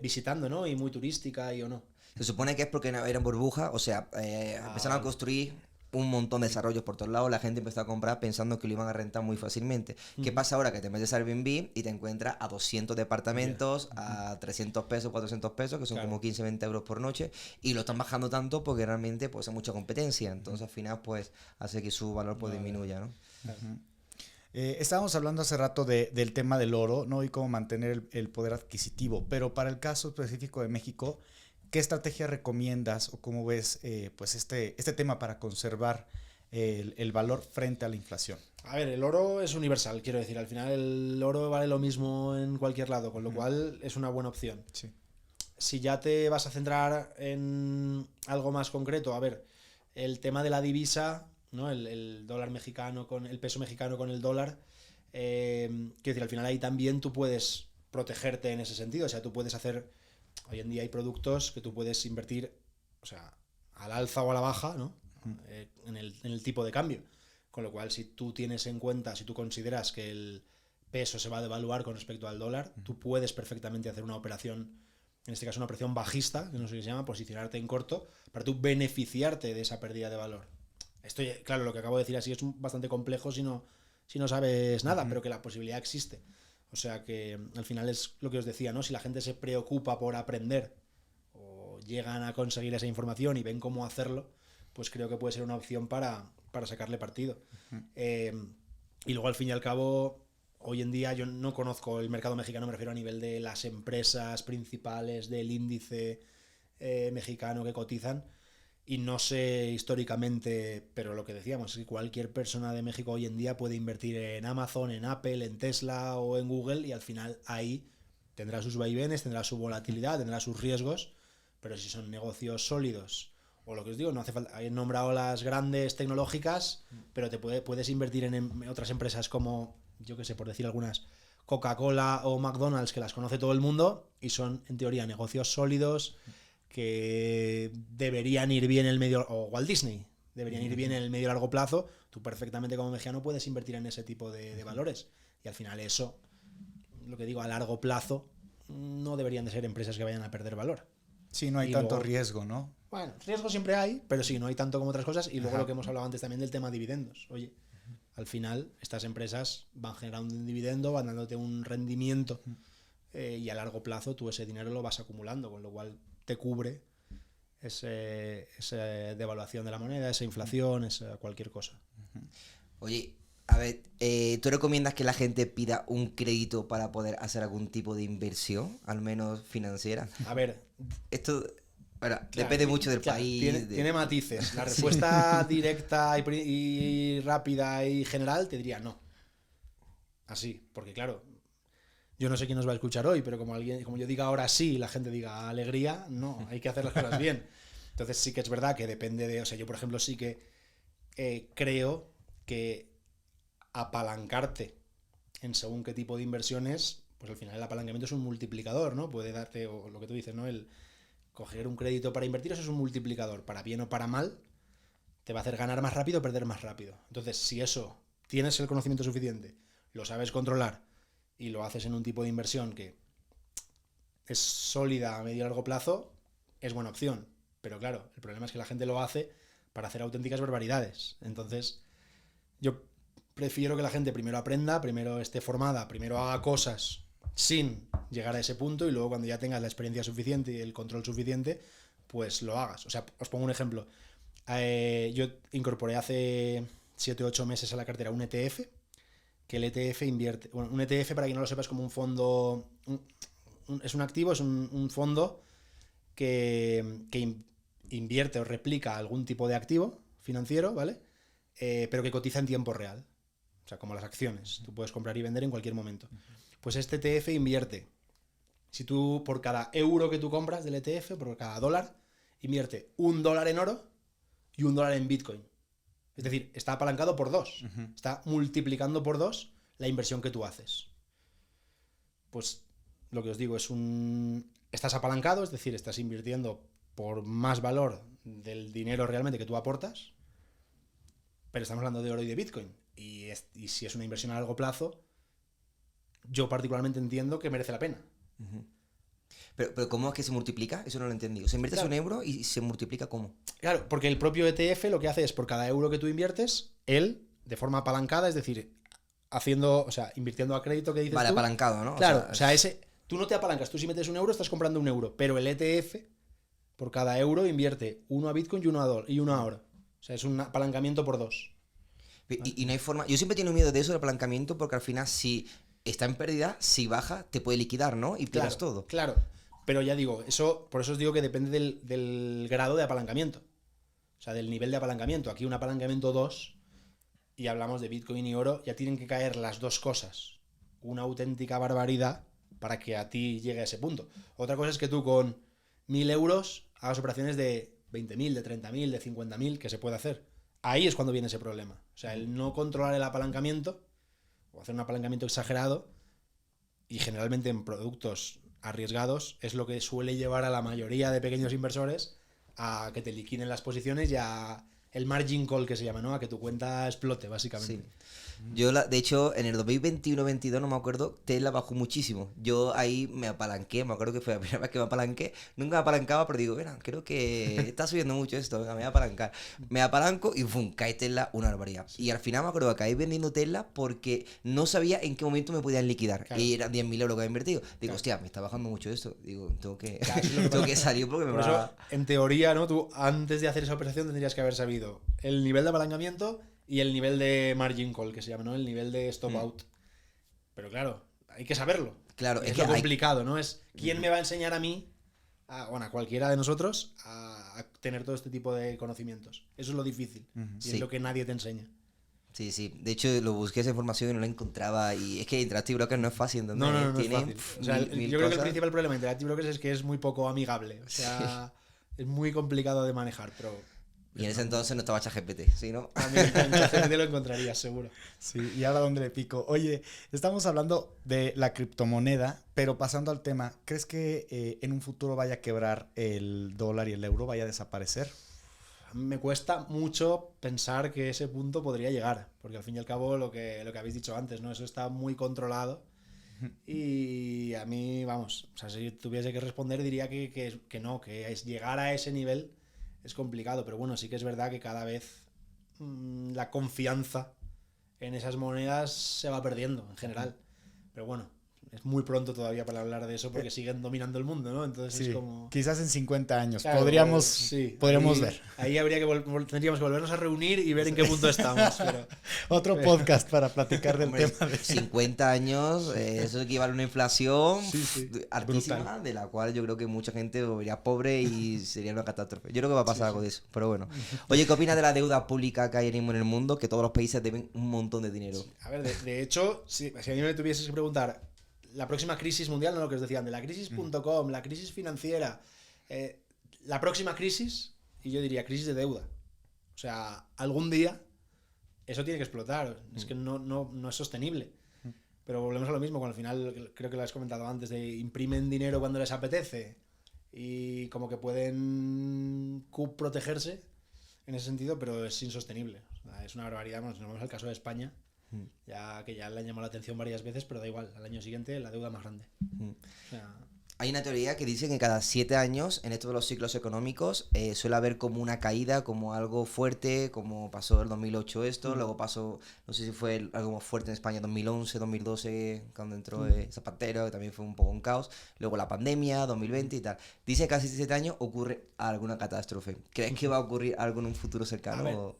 visitando, ¿no? Y muy turística y o no. Se supone que es porque eran burbujas, o sea, empezaron a construir un montón de desarrollos por todos lados, la gente empezó a comprar pensando que lo iban a rentar muy fácilmente. ¿Qué pasa ahora? Que te metes a Airbnb y te encuentras a 200 departamentos, a 300 pesos, 400 pesos, que son como 15, 20 euros por noche, y lo están bajando tanto porque realmente pues hay mucha competencia, entonces al final pues hace que su valor pues disminuya, ¿no? Estábamos hablando hace rato del tema del oro, ¿no? Y cómo mantener el poder adquisitivo, pero para el caso específico de México, ¿qué estrategia recomiendas o cómo ves pues este tema para conservar el valor frente a la inflación? A ver, el oro es universal, quiero decir. Al final el oro vale lo mismo en cualquier lado, con lo cual es una buena opción. Sí. si ya te vas a centrar en algo más concreto, a ver, el tema de la divisa, ¿no? El dólar mexicano con el peso mexicano con el dólar, quiero decir, al final ahí también tú puedes protegerte en ese sentido. O sea, tú puedes hacer, hoy en día hay productos que tú puedes invertir, o sea, al alza o a la baja, ¿no? En el tipo de cambio. Con lo cual, si tú tienes en cuenta, si tú consideras que el peso se va a devaluar con respecto al dólar, tú puedes perfectamente hacer una operación, en este caso una operación bajista, que no sé qué se llama, posicionarte en corto, para tú beneficiarte de esa pérdida de valor. Esto, claro, lo que acabo de decir así es bastante complejo si no sabes nada, pero que la posibilidad existe. O sea que al final es lo que os decía, ¿no? Si la gente se preocupa por aprender o llegan a conseguir esa información y ven cómo hacerlo, pues creo que puede ser una opción para sacarle partido. Y luego al fin y al cabo, hoy en día yo no conozco el mercado mexicano, me refiero a nivel de las empresas principales del índice mexicano que cotizan, y no sé históricamente, pero lo que decíamos es que cualquier persona de México hoy en día puede invertir en Amazon, en Apple, en Tesla o en Google, y al final ahí tendrá sus vaivenes, tendrá su volatilidad, tendrá sus riesgos, pero si son negocios sólidos, o lo que os digo, no hace falta, he nombrado las grandes tecnológicas, pero puedes invertir en otras empresas como, yo qué sé, por decir algunas, Coca-Cola o McDonald's, que las conoce todo el mundo y son en teoría negocios sólidos que deberían ir bien en el medio, o Walt Disney, deberían ir bien en el medio y largo plazo. Tú perfectamente como mexicano puedes invertir en ese tipo de valores, y al final eso, lo que digo, a largo plazo no deberían de ser empresas que vayan a perder valor. Sí, no hay tanto riesgo, ¿no? Bueno, riesgo siempre hay, pero sí, no hay tanto como otras cosas. Y luego lo que hemos hablado antes también del tema de dividendos. Oye, al final estas empresas van generando un dividendo, van dándote un rendimiento, y a largo plazo tú ese dinero lo vas acumulando, con lo cual te cubre esa devaluación de la moneda, esa inflación, esa cualquier cosa. Oye, a ver, ¿tú recomiendas que la gente pida un crédito para poder hacer algún tipo de inversión, al menos financiera? A ver, esto, bueno, claro, depende mucho del país. Tiene matices. La respuesta directa y rápida y general te diría no. Así, porque claro, yo no sé quién nos va a escuchar hoy, pero como yo diga ahora sí y la gente diga alegría, no, hay que hacer las cosas bien. Entonces sí que es verdad que depende de, o sea, yo por ejemplo sí que creo que apalancarte en según qué tipo de inversiones, pues al final el apalancamiento es un multiplicador, ¿no? Puede darte, o lo que tú dices, ¿no? El coger un crédito para invertir, eso es un multiplicador, para bien o para mal, te va a hacer ganar más rápido o perder más rápido. Entonces, si eso tienes el conocimiento suficiente, lo sabes controlar y lo haces en un tipo de inversión que es sólida a medio y largo plazo, es buena opción. Pero claro, el problema es que la gente lo hace para hacer auténticas barbaridades. Entonces, yo prefiero que la gente primero aprenda, primero esté formada, primero haga cosas sin llegar a ese punto, y luego cuando ya tengas la experiencia suficiente y el control suficiente, pues lo hagas. O sea, os pongo un ejemplo. Yo incorporé hace 7 o 8 meses a la cartera un ETF, que el ETF invierte... Bueno, un ETF, para quien no lo sepa, es como un fondo... es un activo, es un fondo que invierte o replica algún tipo de activo financiero, ¿vale? Pero que cotiza en tiempo real. O sea, como las acciones. Tú puedes comprar y vender en cualquier momento. Pues este ETF invierte. Si tú, por cada euro que tú compras del ETF, por cada dólar, invierte $1 en oro y $1 en Bitcoin. Es decir, está apalancado por 2. Está multiplicando por 2 la inversión que tú haces. Pues lo que os digo es estás apalancado, es decir, estás invirtiendo por más valor del dinero realmente que tú aportas, pero estamos hablando de oro y de Bitcoin. Y si es una inversión a largo plazo, yo particularmente entiendo que merece la pena. Pero ¿cómo es que se multiplica? Eso no lo he entendido. Se invierte un euro y se multiplica ¿cómo? Claro, porque el propio ETF lo que hace es, por cada euro que tú inviertes, él, de forma apalancada, es decir, invirtiendo a crédito, que dices vale, tú. Apalancado, ¿no? Claro, tú no te apalancas, tú si metes $1 estás comprando $1, pero el ETF, por cada euro, invierte uno a Bitcoin y uno a oro. O sea, es un apalancamiento por 2. Y no hay forma... Yo siempre tengo miedo de eso, del apalancamiento, porque al final si está en pérdida, si baja, te puede liquidar, ¿no? Y pierdes todo. Claro, pero ya digo, por eso os digo que depende del grado de apalancamiento. O sea, del nivel de apalancamiento. Aquí un apalancamiento 2, y hablamos de Bitcoin y oro, ya tienen que caer las dos cosas. Una auténtica barbaridad para que a ti llegue a ese punto. Otra cosa es que tú con 1.000 euros, hagas operaciones de 20.000, de 30.000, de 50.000, que se puede hacer. Ahí es cuando viene ese problema. O sea, el no controlar el apalancamiento o hacer un apalancamiento exagerado, y generalmente en productos arriesgados, es lo que suele llevar a la mayoría de pequeños inversores a que te liquiden las posiciones y a el margin call, que se llama, ¿no? A que tu cuenta explote, básicamente. Sí. Yo, de hecho, en el 2021-22, no me acuerdo, Tesla bajó muchísimo. Yo ahí me apalanqué, me acuerdo que fue la primera vez que me apalanqué. Nunca me apalancaba, pero digo, mira, creo que está subiendo mucho esto, venga, me voy a apalancar. Me apalanco y ¡fum! Cae Tesla una barbaridad. Y al final me acuerdo que acabé vendiendo Tesla porque no sabía en qué momento me podían liquidar. Claro. Y eran 10.000 euros que había invertido. Digo, Claro. hostia, me está bajando mucho esto. Digo, tengo que, Claro, eso es lo que tengo pasa. que salir porque me Por va... eso, en teoría, ¿no? Tú antes de hacer esa operación tendrías que haber sabido el nivel de apalancamiento y el nivel de margin call, que se llama, ¿no? El nivel de stop out. Pero claro, hay que saberlo. Claro, Y es es que lo hay... complicado, ¿no? Es quién me va a enseñar a mí, bueno, a cualquiera de nosotros, a tener todo este tipo de conocimientos. Eso es lo difícil. Y Sí. es lo que nadie te enseña. Sí, sí. De hecho, lo busqué esa información y no la encontraba. Y es que Interactive Broker no es fácil, ¿entendés? No Tiene es fácil. O sea, mil yo creo que el cosas. principal problema de Interactive Brokers es que es muy poco amigable. O sea, es muy complicado de manejar, pero... Y en ese entonces no estaba ChatGPT, ¿sí, no? También en ChatGPT lo encontrarías, seguro. Sí, y ahora dónde le pico. Oye, estamos hablando de la criptomoneda, pero pasando al tema, ¿crees que en un futuro vaya a quebrar el dólar y el euro, vaya a desaparecer? Me cuesta mucho pensar que ese punto podría llegar, porque al fin y al cabo lo que habéis dicho antes, ¿no? Eso está muy controlado. Y a mí, vamos, o sea, si tuviese que responder diría que no, que llegar a ese nivel es complicado, pero bueno, sí que es verdad que cada vez la confianza en esas monedas se va perdiendo en general. Pero bueno, es muy pronto todavía para hablar de eso porque siguen dominando el mundo, ¿no? Entonces Sí, es como... quizás en 50 años Claro, podríamos sí, podríamos ahí, ver. Ahí habría que tendríamos que volvernos a reunir y ver en qué punto estamos. Pero... Otro podcast para platicar del Hombre, tema de... 50 años, eso equivale a una inflación Sí, sí, altísima, brutal. de la cual yo creo que mucha gente volvería pobre y sería una catástrofe. Yo creo que va a pasar algo de eso, pero bueno. Oye, ¿qué opinas de la deuda pública que hay ahora mismo en el mundo? Que todos los países deben un montón de dinero. A ver, de hecho, si a mí me tuvieses que preguntar la próxima crisis mundial, no lo que os decían, de la crisis.com, la crisis financiera, la próxima crisis, y yo diría crisis de deuda. O sea, algún día eso tiene que explotar. Es que no es sostenible. Pero volvemos a lo mismo, cuando al final, creo que lo has comentado antes, de imprimen dinero cuando les apetece y como que pueden protegerse en ese sentido, pero es insostenible. O sea, es una barbaridad. Bueno, si nos vemos el caso de España, ya que ya le han llamado la atención varias veces, pero da igual, al año siguiente la deuda más grande. O sea, Hay una teoría que dice que cada 7 años, en estos de los ciclos económicos, suele haber como una caída, como algo fuerte, como pasó el 2008 esto, luego pasó, no sé si fue algo fuerte en España 2011, 2012, cuando entró Zapatero, que también fue un poco un caos, luego la pandemia, 2020 y tal. Dice que cada 7 años ocurre alguna catástrofe. ¿Crees que va a ocurrir algo en un futuro cercano? a ver, O...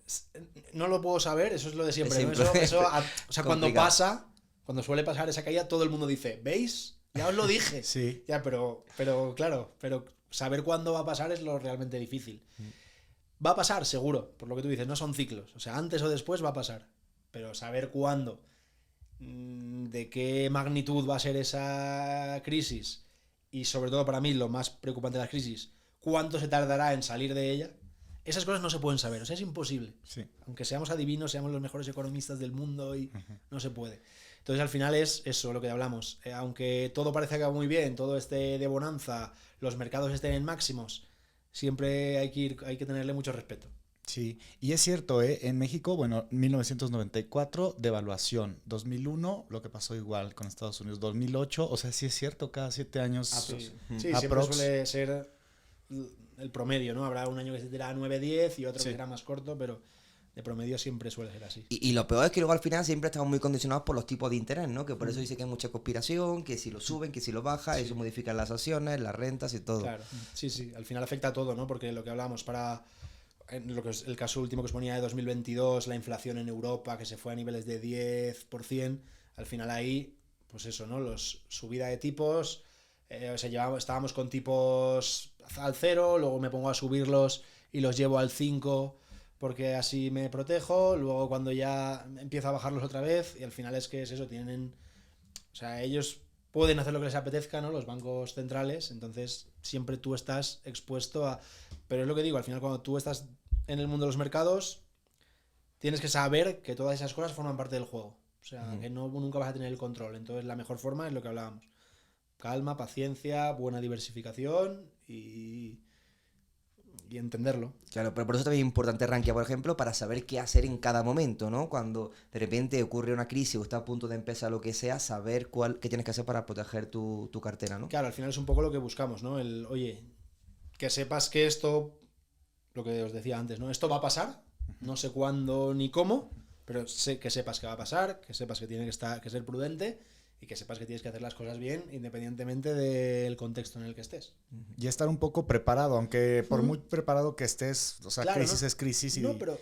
no lo puedo saber, eso es lo de siempre. ¿no? Siempre. O sea, cuando Complicado. pasa, cuando suele pasar esa caída, todo el mundo dice, ¿veis? Ya os lo dije. Sí. Ya, pero claro, pero saber cuándo va a pasar es lo realmente difícil. Va a pasar, seguro, por lo que tú dices, no son ciclos. O sea, antes o después va a pasar. Pero saber cuándo, de qué magnitud va a ser esa crisis, y sobre todo para mí lo más preocupante de la crisis, cuánto se tardará en salir de ella, esas cosas no se pueden saber. O sea, es imposible. Sí. Aunque seamos adivinos, seamos los mejores economistas del mundo, y no se puede. Entonces al final es eso lo que hablamos. Aunque todo parece que va muy bien, todo esté de bonanza, los mercados estén en máximos, siempre hay que tenerle mucho respeto. Sí, y es cierto, en México, bueno, 1994, devaluación. 2001, lo que pasó igual con Estados Unidos. 2008, o sea, sí es cierto, cada 7 años. Sí, siempre Aprox. suele ser el promedio, ¿no? Habrá un año que se dirá 9-10 y otro que será más corto, pero de promedio siempre suele ser así. Y lo peor es que luego al final siempre estamos muy condicionados por los tipos de interés, ¿no? Que por eso dice que hay mucha conspiración, que si lo suben, que si lo baja, eso modifica las acciones, las rentas y todo. Claro, sí, al final afecta a todo, ¿no? Porque lo que hablamos en lo que es el caso último que os ponía de 2022, la inflación en Europa que se fue a niveles de 10%, al final ahí, pues eso, ¿no? Subida de tipos, o sea, estábamos con tipos al 0, luego me pongo a subirlos y los llevo al 5 porque así me protejo, luego cuando ya empiezo a bajarlos otra vez, y al final es que es eso, o sea, ellos pueden hacer lo que les apetezca, ¿no? Los bancos centrales, entonces siempre tú estás expuesto a... Pero es lo que digo, al final cuando tú estás en el mundo de los mercados, tienes que saber que todas esas cosas forman parte del juego. O sea, que nunca vas a tener el control. Entonces la mejor forma es lo que hablábamos. Calma, paciencia, buena diversificación y entenderlo. Claro, pero por eso también es importante Rankia, por ejemplo, para saber qué hacer en cada momento, ¿no? Cuando de repente ocurre una crisis o está a punto de empezar lo que sea, saber qué tienes que hacer para proteger tu cartera, ¿no? Claro, al final es un poco lo que buscamos, ¿no? Oye, que sepas que esto, lo que os decía antes, ¿no? Esto va a pasar, no sé cuándo ni cómo, pero que sepas que va a pasar, que sepas que tienes que ser prudente y que sepas que tienes que hacer las cosas bien independientemente del contexto en el que estés. Y estar un poco preparado, aunque por muy preparado que estés, o sea, claro, crisis ¿no? es crisis. No, pero,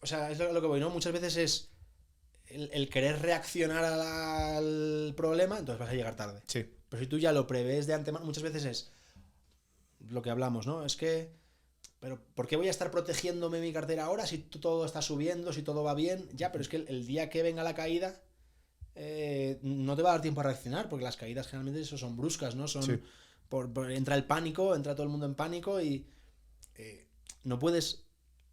o sea, es lo que voy, ¿no? Muchas veces es el querer reaccionar al problema, entonces vas a llegar tarde. Sí. Pero si tú ya lo prevés de antemano, muchas veces es lo que hablamos, ¿no? Es que, pero ¿por qué voy a estar protegiéndome mi cartera ahora si todo está subiendo, si todo va bien? Ya, pero es que el día que venga la caída, no te va a dar tiempo a reaccionar, porque las caídas generalmente eso son bruscas, ¿no? Son entra el pánico, entra todo el mundo en pánico y no puedes,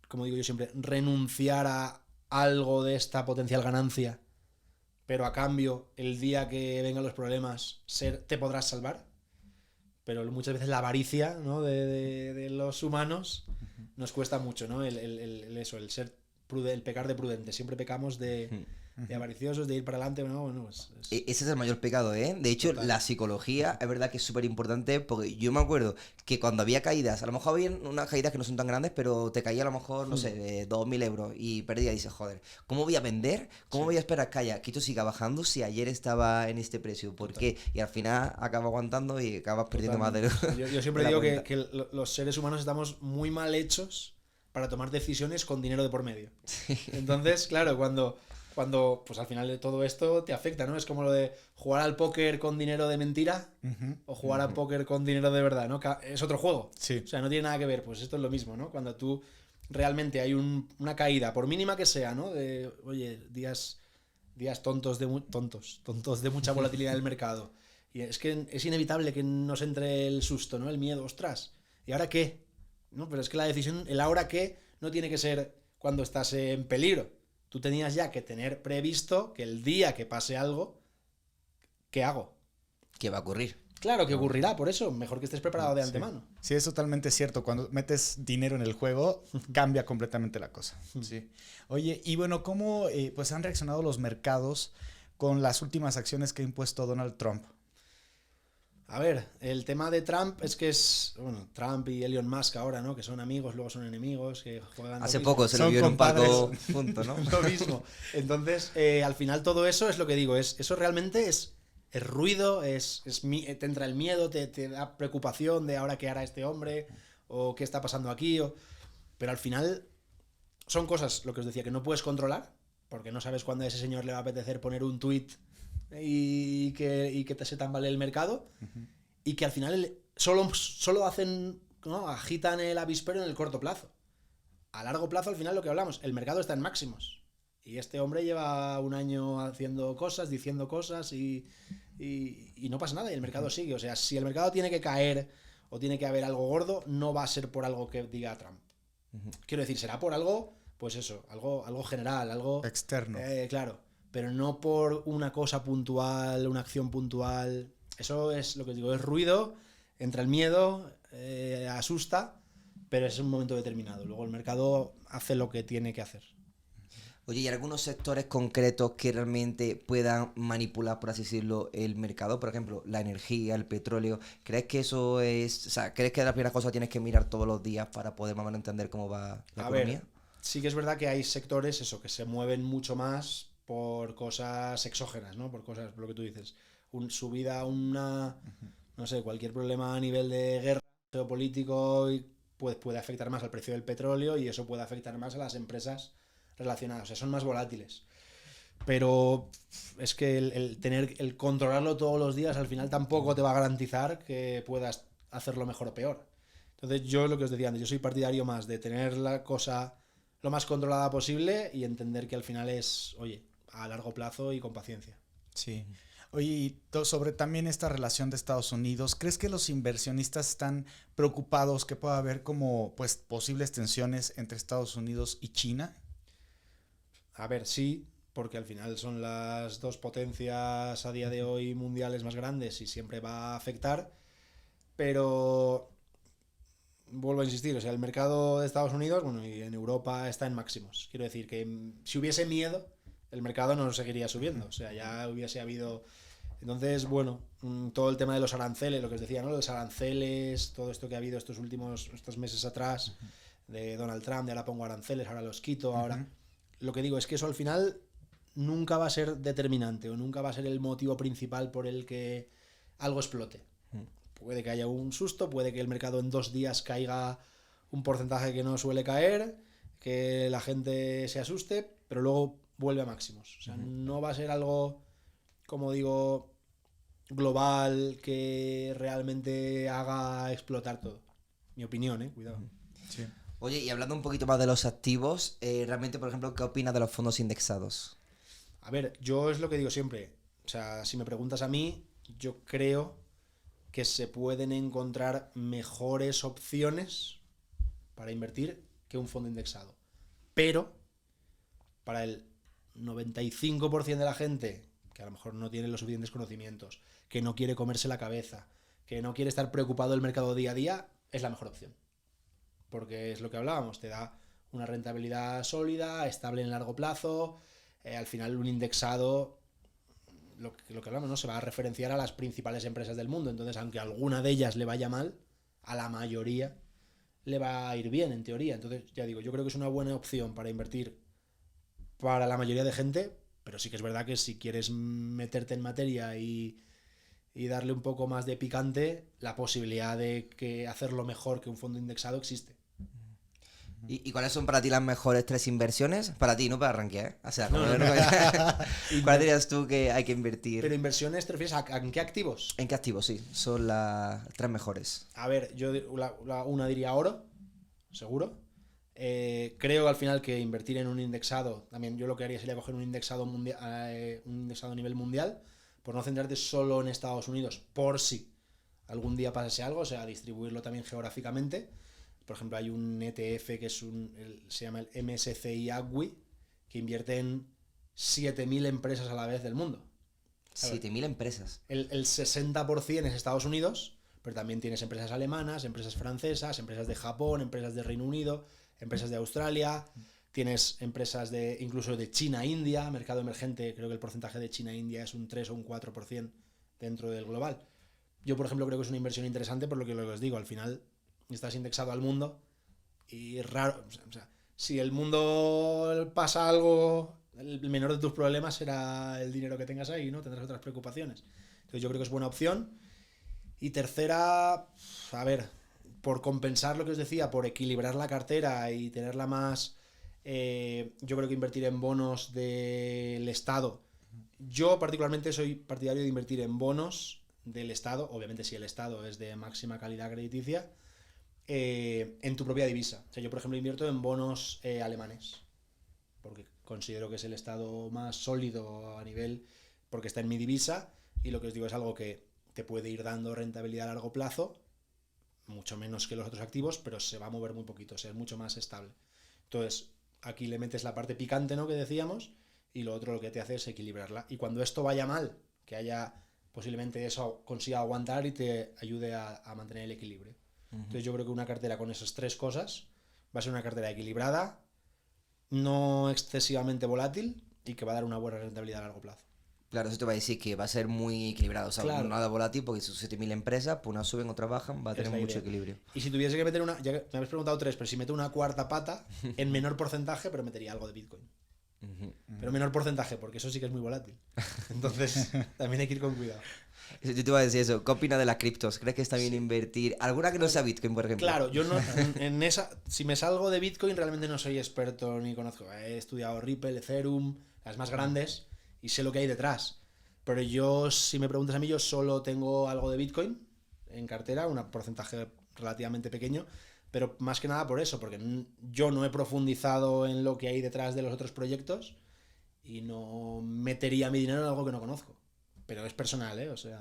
como digo yo siempre, renunciar a algo de esta potencial ganancia, pero a cambio, el día que vengan los problemas, te podrás salvar. Pero muchas veces la avaricia, ¿no? de los humanos nos cuesta mucho, ¿no? El ser el pecar de prudente. Siempre pecamos de avariciosos, de ir para adelante. No, bueno, Ese es el mayor pecado, ¿eh? De hecho, Total. la psicología es verdad que es súper importante porque yo me acuerdo que cuando había caídas, a lo mejor había unas caídas que no son tan grandes, pero te caía a lo mejor, no sé, de 2.000 euros y perdía y dices, joder, ¿cómo voy a vender? ¿Cómo voy a esperar que esto siga bajando si ayer estaba en este precio? ¿Por qué? Y al final acaba aguantando y acabas perdiendo más de lo Yo siempre de la digo cuenta. que los seres humanos estamos muy mal hechos para tomar decisiones con dinero de por medio. Entonces, claro, cuando pues al final de todo esto te afecta, ¿no? Es como lo de jugar al póker con dinero de mentira o jugar al póker con dinero de verdad, ¿no? Es otro juego. Sí. O sea, no tiene nada que ver. Pues esto es lo mismo, ¿no? Cuando tú realmente hay una caída, por mínima que sea, ¿no? De, oye, días tontos de mucha volatilidad del mercado. Y es que es inevitable que nos entre el susto, ¿no? El miedo, ostras. ¿Y ahora qué? ¿No? Pero es que la decisión, el ahora qué, no tiene que ser cuando estás en peligro. Tú tenías ya que tener previsto que el día que pase algo, ¿qué hago? ¿Qué va a ocurrir? Claro que ocurrirá, por eso, mejor que estés preparado de antemano. Sí, es totalmente cierto. Cuando metes dinero en el juego, cambia completamente la cosa. Sí. Oye, y bueno, ¿cómo pues han reaccionado los mercados con las últimas acciones que ha impuesto Donald Trump? A ver, el tema de Trump es que es, bueno, Trump y Elon Musk ahora, ¿no? Que son amigos, luego son enemigos, que juegan... Hace lo poco mismo. se lo Son vio en un palco compadres. juntos, ¿no? Lo mismo. Entonces, al final todo eso es lo que digo, eso realmente es ruido, te entra el miedo, te da preocupación de ahora qué hará este hombre, o qué está pasando aquí, pero al final son cosas, lo que os decía, que no puedes controlar, porque no sabes cuándo a ese señor le va a apetecer poner un tuit y que se tambalee el mercado, y que al final solo hacen, ¿no? Agitan el avispero en el corto plazo. A largo plazo, al final, lo que hablamos, el mercado está en máximos. Y este hombre lleva un año haciendo cosas, diciendo cosas y no pasa nada y el mercado sigue. O sea, si el mercado tiene que caer o tiene que haber algo gordo, no va a ser por algo que diga Trump. Quiero decir, será por algo, pues eso, algo general, algo... Externo. Claro, pero no por una cosa puntual, una acción puntual. Eso es lo que os digo, es ruido, entra el miedo, asusta, pero es un momento determinado. Luego el mercado hace lo que tiene que hacer. Oye, ¿y algunos sectores concretos que realmente puedan manipular, por así decirlo, el mercado? Por ejemplo, la energía, el petróleo. ¿Crees que eso es... O sea, ¿crees que la primera cosa tienes que mirar todos los días para poder más o menos entender cómo va la economía? Ver, sí que es verdad que hay sectores, eso, que se mueven mucho más por cosas exógenas, ¿no? Por cosas, por lo que tú dices. Subida, no sé, cualquier problema a nivel de guerra geopolítico puede afectar más al precio del petróleo y eso puede afectar más a las empresas relacionadas, o sea, son más volátiles. Pero es que el controlarlo todos los días al final tampoco te va a garantizar que puedas hacerlo mejor o peor. Entonces yo lo que os decía antes, yo soy partidario más de tener la cosa lo más controlada posible y entender que al final es, oye, a largo plazo y con paciencia. Sí. Oye, y sobre también esta relación de Estados Unidos, ¿crees que los inversionistas están preocupados que pueda haber como pues posibles tensiones entre Estados Unidos y China? A ver, sí, porque al final son las dos potencias a día de hoy mundiales más grandes y siempre va a afectar, pero vuelvo a insistir, o sea, el mercado de Estados Unidos, bueno, y en Europa está en máximos. Quiero decir que si hubiese miedo, el mercado no seguiría subiendo, o sea, ya hubiese habido... Entonces, bueno, todo el tema de los aranceles, lo que os decía, ¿no? Los aranceles, todo esto que ha habido estos meses atrás, de Donald Trump, de ahora pongo aranceles, ahora los quito, ahora... Lo que digo es que eso al final nunca va a ser determinante o nunca va a ser el motivo principal por el que algo explote. Puede que haya un susto, puede que el mercado en 2 días caiga un porcentaje que no suele caer, que la gente se asuste, pero luego vuelve a máximos. O sea, no va a ser algo, como digo, global que realmente haga explotar todo. Mi opinión, cuidado. Sí. Oye, y hablando un poquito más de los activos, realmente, por ejemplo, ¿qué opinas de los fondos indexados? A ver, yo es lo que digo siempre. O sea, si me preguntas a mí, yo creo que se pueden encontrar mejores opciones para invertir que un fondo indexado. Pero para el 95% de la gente que a lo mejor no tiene los suficientes conocimientos, que no quiere comerse la cabeza, que no quiere estar preocupado del mercado día a día, es la mejor opción. Porque es lo que hablábamos, te da una rentabilidad sólida, estable en largo plazo, al final un indexado, lo que hablamos, ¿no? Se va a referenciar a las principales empresas del mundo, entonces aunque a alguna de ellas le vaya mal, a la mayoría le va a ir bien en teoría. Entonces, ya digo, yo creo que es una buena opción para invertir para la mayoría de gente, pero sí que es verdad que si quieres meterte en materia y darle un poco más de picante, la posibilidad de que hacerlo mejor que un fondo indexado existe. ¿Y cuáles son para ti las mejores 3 inversiones? Para ti, no para rankear, ¿eh? O sea, No. ¿cuál dirías tú que hay que invertir? Pero inversiones, ¿te refieres a en qué activos? ¿En qué activos, sí? Son las 3 mejores. A ver, yo una diría oro, seguro. Creo al final que invertir en un indexado, también yo lo que haría sería coger un indexado mundial, un indexado a nivel mundial, por no centrarte solo en Estados Unidos, por si algún día pasase algo, o sea, distribuirlo también geográficamente. Por ejemplo, hay un ETF que se llama el MSCI AGWI, que invierte en 7.000 empresas a la vez del mundo. 7.000 empresas. El 60% es Estados Unidos, pero también tienes empresas alemanas, empresas francesas, empresas de Japón, empresas de Reino Unido, empresas de Australia, tienes empresas incluso de China, India, mercado emergente, creo que el porcentaje de China, India es un 3 o un 4% dentro del global. Yo, por ejemplo, creo que es una inversión interesante por lo que os digo, al final estás indexado al mundo y raro, o sea, si el mundo pasa algo, el menor de tus problemas será el dinero que tengas ahí, ¿no? Tendrás otras preocupaciones. Entonces yo creo que es buena opción. Y tercera, a ver, por compensar lo que os decía, por equilibrar la cartera y tenerla más, yo creo que invertir en bonos del Estado. Yo particularmente soy partidario de invertir en bonos del Estado, obviamente si el Estado es de máxima calidad crediticia, en tu propia divisa. O sea, yo por ejemplo invierto en bonos alemanes, porque considero que es el Estado más sólido a nivel, porque está en mi divisa, y lo que os digo es algo que te puede ir dando rentabilidad a largo plazo, mucho menos que los otros activos, pero se va a mover muy poquito, o sea, es mucho más estable. Entonces, aquí le metes la parte picante, ¿no?, que decíamos, y lo otro lo que te hace es equilibrarla. Y cuando esto vaya mal, que haya posiblemente eso consiga aguantar y te ayude a mantener el equilibrio. Entonces yo creo que una cartera con esas 3 cosas va a ser una cartera equilibrada, no excesivamente volátil y que va a dar una buena rentabilidad a largo plazo. Claro, eso te va a decir que va a ser muy equilibrado, o sea, Claro. nada volátil porque son 7.000 empresas, pues unas suben, otras bajan, va a Es tener la mucho idea. equilibrio. Y si tuviese que meter una, ya que me habéis preguntado 3, pero si meto una cuarta pata, en menor porcentaje, pero metería algo de Bitcoin. Pero menor porcentaje, porque eso sí que es muy volátil. Entonces, también hay que ir con cuidado. Yo te iba a decir eso, ¿qué opinas de las criptos? ¿Crees que está bien invertir? ¿Alguna que no sea Bitcoin, por ejemplo? Claro, yo no, en esa, si me salgo de Bitcoin realmente no soy experto ni conozco. He estudiado Ripple, Ethereum, las más grandes, y sé lo que hay detrás. Pero yo, si me preguntas a mí, yo solo tengo algo de Bitcoin en cartera, un porcentaje relativamente pequeño, pero más que nada por eso, porque yo no he profundizado en lo que hay detrás de los otros proyectos y no metería mi dinero en algo que no conozco. pero es personal, ¿eh? O sea,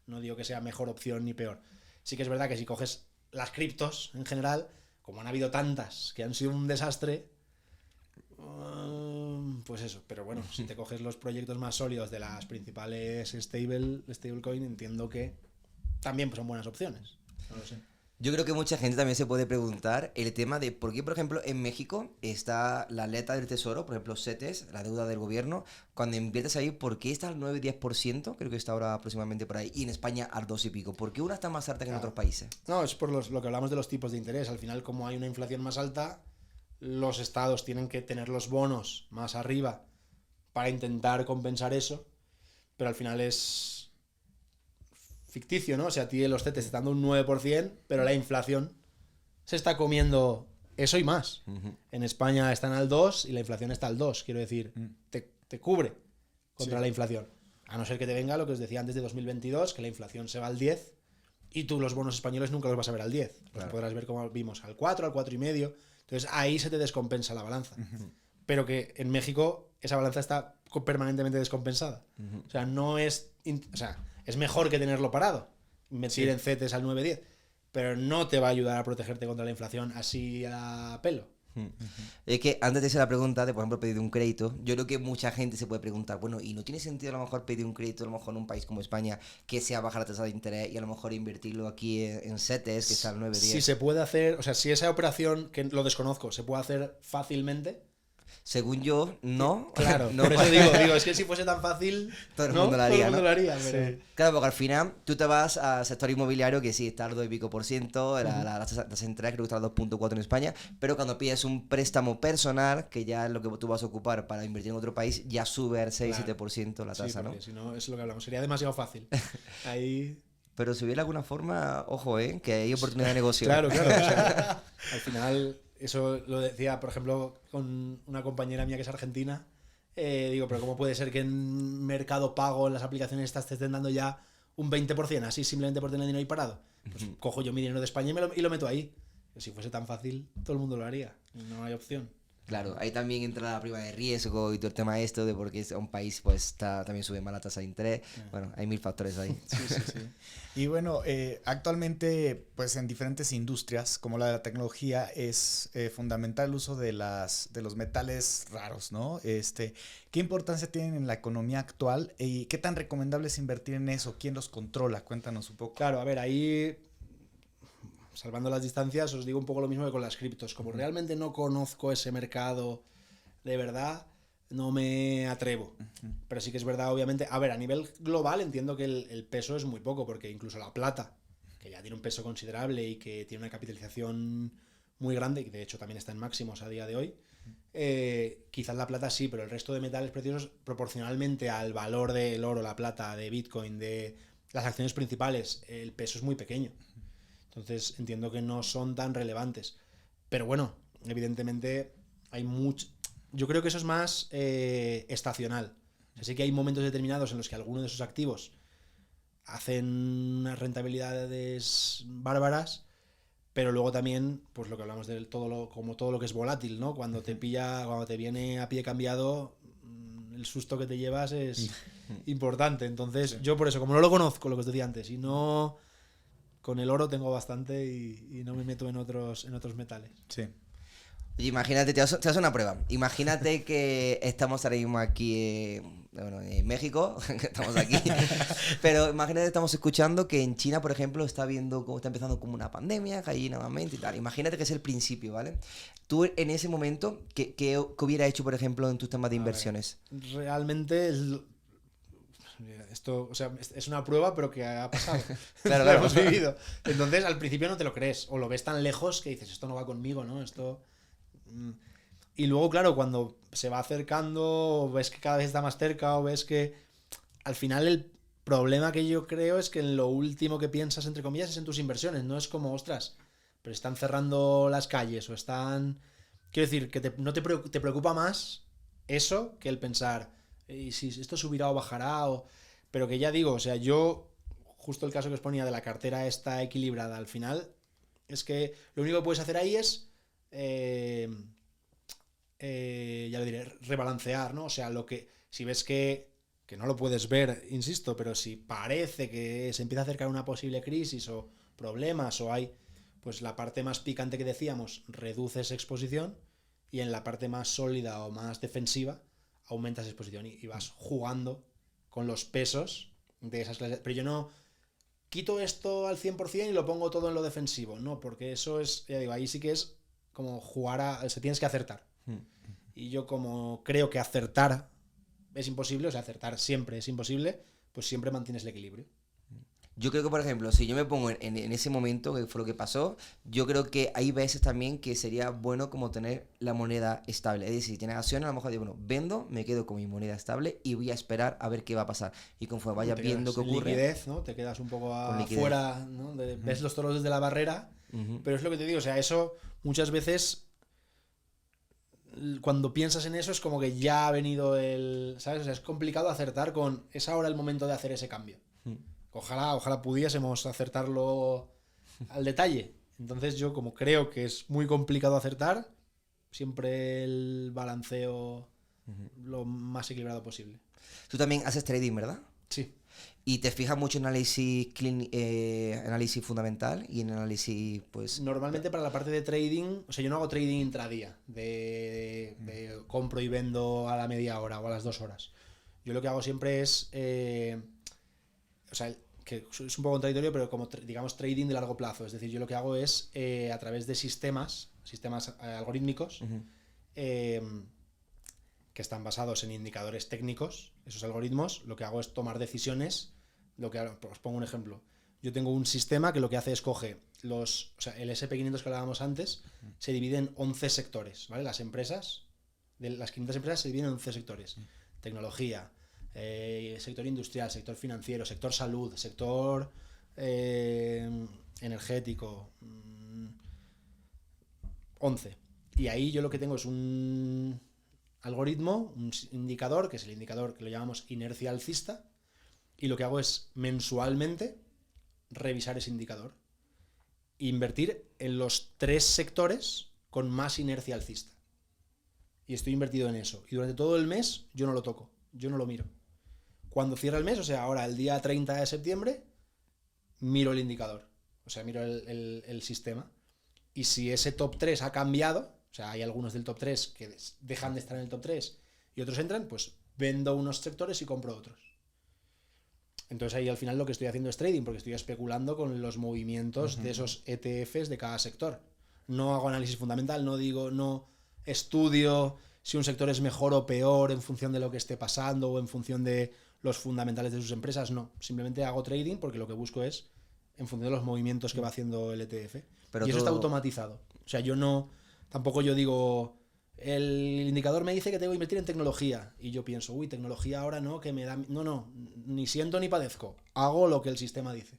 no digo que sea mejor opción ni peor. Sí que es verdad que si coges las criptos en general, como han habido tantas que han sido un desastre, pues eso. Pero bueno, si te coges los proyectos más sólidos de las principales stablecoin, entiendo que también pues, son buenas opciones. No lo sé. Yo creo que mucha gente también se puede preguntar el tema de por qué, por ejemplo, en México está la letra del tesoro, por ejemplo, CETES, la deuda del gobierno. Cuando inviertes ahí, ¿por qué está al 9-10%? Creo que está ahora aproximadamente por ahí. Y en España al 2 y pico. ¿Por qué una está más alta que en otros países? No, es por lo que hablamos de los tipos de interés. Al final, como hay una inflación más alta, los estados tienen que tener los bonos más arriba para intentar compensar eso. Pero al final es ficticio, ¿no? O sea, a ti los CETES están dando un 9%, pero la inflación se está comiendo eso y más. En España están al 2 y la inflación está al 2. Quiero decir, te cubre contra la inflación. A no ser que te venga lo que os decía antes de 2022, que la inflación se va al 10 y tú los bonos españoles nunca los vas a ver al 10. Los podrás ver como vimos al 4, al 4,5. Entonces ahí se te descompensa la balanza. Pero que en México esa balanza está permanentemente descompensada. O sea, no es... O sea, es mejor que tenerlo parado, invertir en CETES al 9-10, pero no te va a ayudar a protegerte contra la inflación así a pelo. Es que antes de hacer la pregunta de, por ejemplo, pedir un crédito, yo creo que mucha gente se puede preguntar, bueno, ¿y no tiene sentido a lo mejor pedir un crédito a lo mejor en un país como España que sea baja la tasa de interés y a lo mejor invertirlo aquí en CETES, que está al 9-10? Si se puede hacer, o sea, si esa operación, que lo desconozco, se puede hacer fácilmente... Según yo, no. Claro, no, por eso digo, es que si fuese tan fácil, todo el mundo lo haría, todo el mundo lo haría, pero... Sí. Claro, porque al final tú te vas al sector inmobiliario que sí, está al 2 y pico por ciento, la tasa de interés creo que está al 2,4 en España, pero cuando pides un préstamo personal, que ya es lo que tú vas a ocupar para invertir en otro país, ya sube al 6-7% la tasa, sí, ¿no? Si no, es lo que hablamos, sería demasiado fácil. Ahí... Pero si hubiera alguna forma, ojo, que hay oportunidad de negocio. Claro, claro. O sea, al final, eso lo decía, por ejemplo, con una compañera mía que es argentina. Digo, pero ¿cómo puede ser que en Mercado Pago, en las aplicaciones estas, te estén dando ya un 20%, así simplemente por tener dinero ahí parado? Pues cojo yo mi dinero de España y lo meto ahí. Pero si fuese tan fácil, todo el mundo lo haría. No hay opción. Claro, ahí también entra la prima de riesgo y todo el tema esto de porque es un país pues también sube más la tasa de interés. Bueno, hay mil factores ahí. Sí. Y bueno, actualmente pues en diferentes industrias como la de la tecnología es fundamental el uso de los metales raros, ¿no? ¿Qué importancia tienen en la economía actual y qué tan recomendable es invertir en eso? ¿Quién los controla? Cuéntanos un poco. Claro, a ver, ahí... Salvando las distancias, os digo un poco lo mismo que con las criptos. Como realmente no conozco ese mercado de verdad, no me atrevo. Pero sí que es verdad, obviamente. A ver, a nivel global entiendo que el peso es muy poco, porque incluso la plata, que ya tiene un peso considerable y que tiene una capitalización muy grande, y de hecho también está en máximos a día de hoy, quizás la plata sí, pero el resto de metales preciosos, proporcionalmente al valor del oro, la plata, de Bitcoin, de las acciones principales, el peso es muy pequeño. Entonces entiendo que no son tan relevantes. Pero bueno, evidentemente hay mucho... Yo creo que eso es más estacional. O sea, sí que hay momentos determinados en los que algunos de esos activos hacen unas rentabilidades bárbaras, pero luego también, pues lo que hablamos de como todo lo que es volátil, ¿no? Cuando te viene a pie cambiado, el susto que te llevas es importante. Entonces, yo por eso, como no lo conozco, lo que os decía antes, y no... Con el oro tengo bastante y no me meto en otros metales. Sí. Imagínate, te hago una prueba. Imagínate que estamos ahora mismo aquí en México, que estamos aquí, pero imagínate que estamos escuchando que en China, por ejemplo, está empezando como una pandemia, que allí nuevamente y tal. Imagínate que es el principio, ¿vale? Tú en ese momento, ¿qué hubiera hecho, por ejemplo, en tus temas de inversiones? Realmente esto, o sea, es una prueba, pero que ha pasado. Claro. Lo hemos vivido. Entonces, al principio no te lo crees, o lo ves tan lejos que dices, esto no va conmigo, ¿no? Esto... Y luego, claro, cuando se va acercando, o ves que cada vez está más cerca, o ves que... Al final el problema que yo creo es que en lo último que piensas, entre comillas, es en tus inversiones. No es como, ostras, pero están cerrando las calles, o están... Quiero decir, que te preocupa más eso que el pensar... y si esto subirá o bajará, pero que ya digo, o sea, yo, justo el caso que os ponía de la cartera esta equilibrada, al final, es que lo único que puedes hacer ahí es, ya lo diré, rebalancear, ¿no? O sea, si ves que que no lo puedes ver, insisto, pero si parece que se empieza a acercar una posible crisis o problemas o hay, pues la parte más picante que decíamos, reduces exposición y en la parte más sólida o más defensiva aumentas exposición y vas jugando con los pesos de esas clases. Pero yo no quito esto al 100% y lo pongo todo en lo defensivo, no, porque eso es, ya digo, ahí sí que es como jugar o sea, tienes que acertar. Y yo como creo que acertar es imposible, o sea, acertar siempre es imposible, pues siempre mantienes el equilibrio. Yo creo que, por ejemplo, si yo me pongo en ese momento, que fue lo que pasó, yo creo que hay veces también que sería bueno como tener la moneda estable. Es decir, si tienes acciones, a lo mejor digo, bueno, vendo, me quedo con mi moneda estable y voy a esperar a ver qué va a pasar. Y conforme vaya viendo qué ocurre... liquidez, ¿no? Te quedas un poco afuera, ¿no? Ves los toros desde la barrera, pero es lo que te digo, o sea, eso muchas veces... Cuando piensas en eso es como que ya ha venido el... ¿Sabes? O sea, es complicado acertar con... Es ahora el momento de hacer ese cambio. Ojalá pudiésemos acertarlo al detalle. Entonces yo como creo que es muy complicado acertar, siempre el balanceo lo más equilibrado posible. Tú también haces trading, ¿verdad? Sí. ¿Y te fijas mucho en análisis, análisis fundamental y en análisis, pues... Normalmente para la parte de trading, o sea, yo no hago trading intradía, de compro y vendo a la media hora o a las 2 horas. Yo lo que hago siempre es, o sea, que es un poco contradictorio, pero como digamos trading de largo plazo. Es decir, yo lo que hago es a través de sistemas algorítmicos, que están basados en indicadores técnicos, esos algoritmos, lo que hago es tomar decisiones. Os pongo un ejemplo. Yo tengo un sistema que lo que hace es coge o sea, el SP500 que hablábamos antes, se divide en 11 sectores, ¿vale? Las empresas, de las 500 empresas se dividen en 11 sectores. Tecnología, sector industrial, sector financiero, sector salud, sector energético, 11. Y ahí yo lo que tengo es un algoritmo, un indicador, que es el indicador que lo llamamos inercia alcista, y lo que hago es mensualmente revisar ese indicador e invertir en los 3 sectores con más inercia alcista. Y estoy invertido en eso. Y durante todo el mes yo no lo toco, yo no lo miro. Cuando cierra el mes, o sea, ahora el día 30 de septiembre, miro el indicador, o sea, miro el sistema. Y si ese top 3 ha cambiado, o sea, hay algunos del top 3 que dejan de estar en el top 3 y otros entran, pues vendo unos sectores y compro otros. Entonces ahí al final lo que estoy haciendo es trading, porque estoy especulando con los movimientos de esos ETFs de cada sector. No hago análisis fundamental, no estudio si un sector es mejor o peor en función de lo que esté pasando o en función de los fundamentales de sus empresas, no. Simplemente hago trading porque lo que busco es en función de los movimientos que va haciendo el ETF. Pero y eso está automatizado. O sea, tampoco yo digo... El indicador me dice que tengo que invertir en tecnología y yo pienso, uy, tecnología ahora no, que me da... No, ni siento ni padezco. Hago lo que el sistema dice,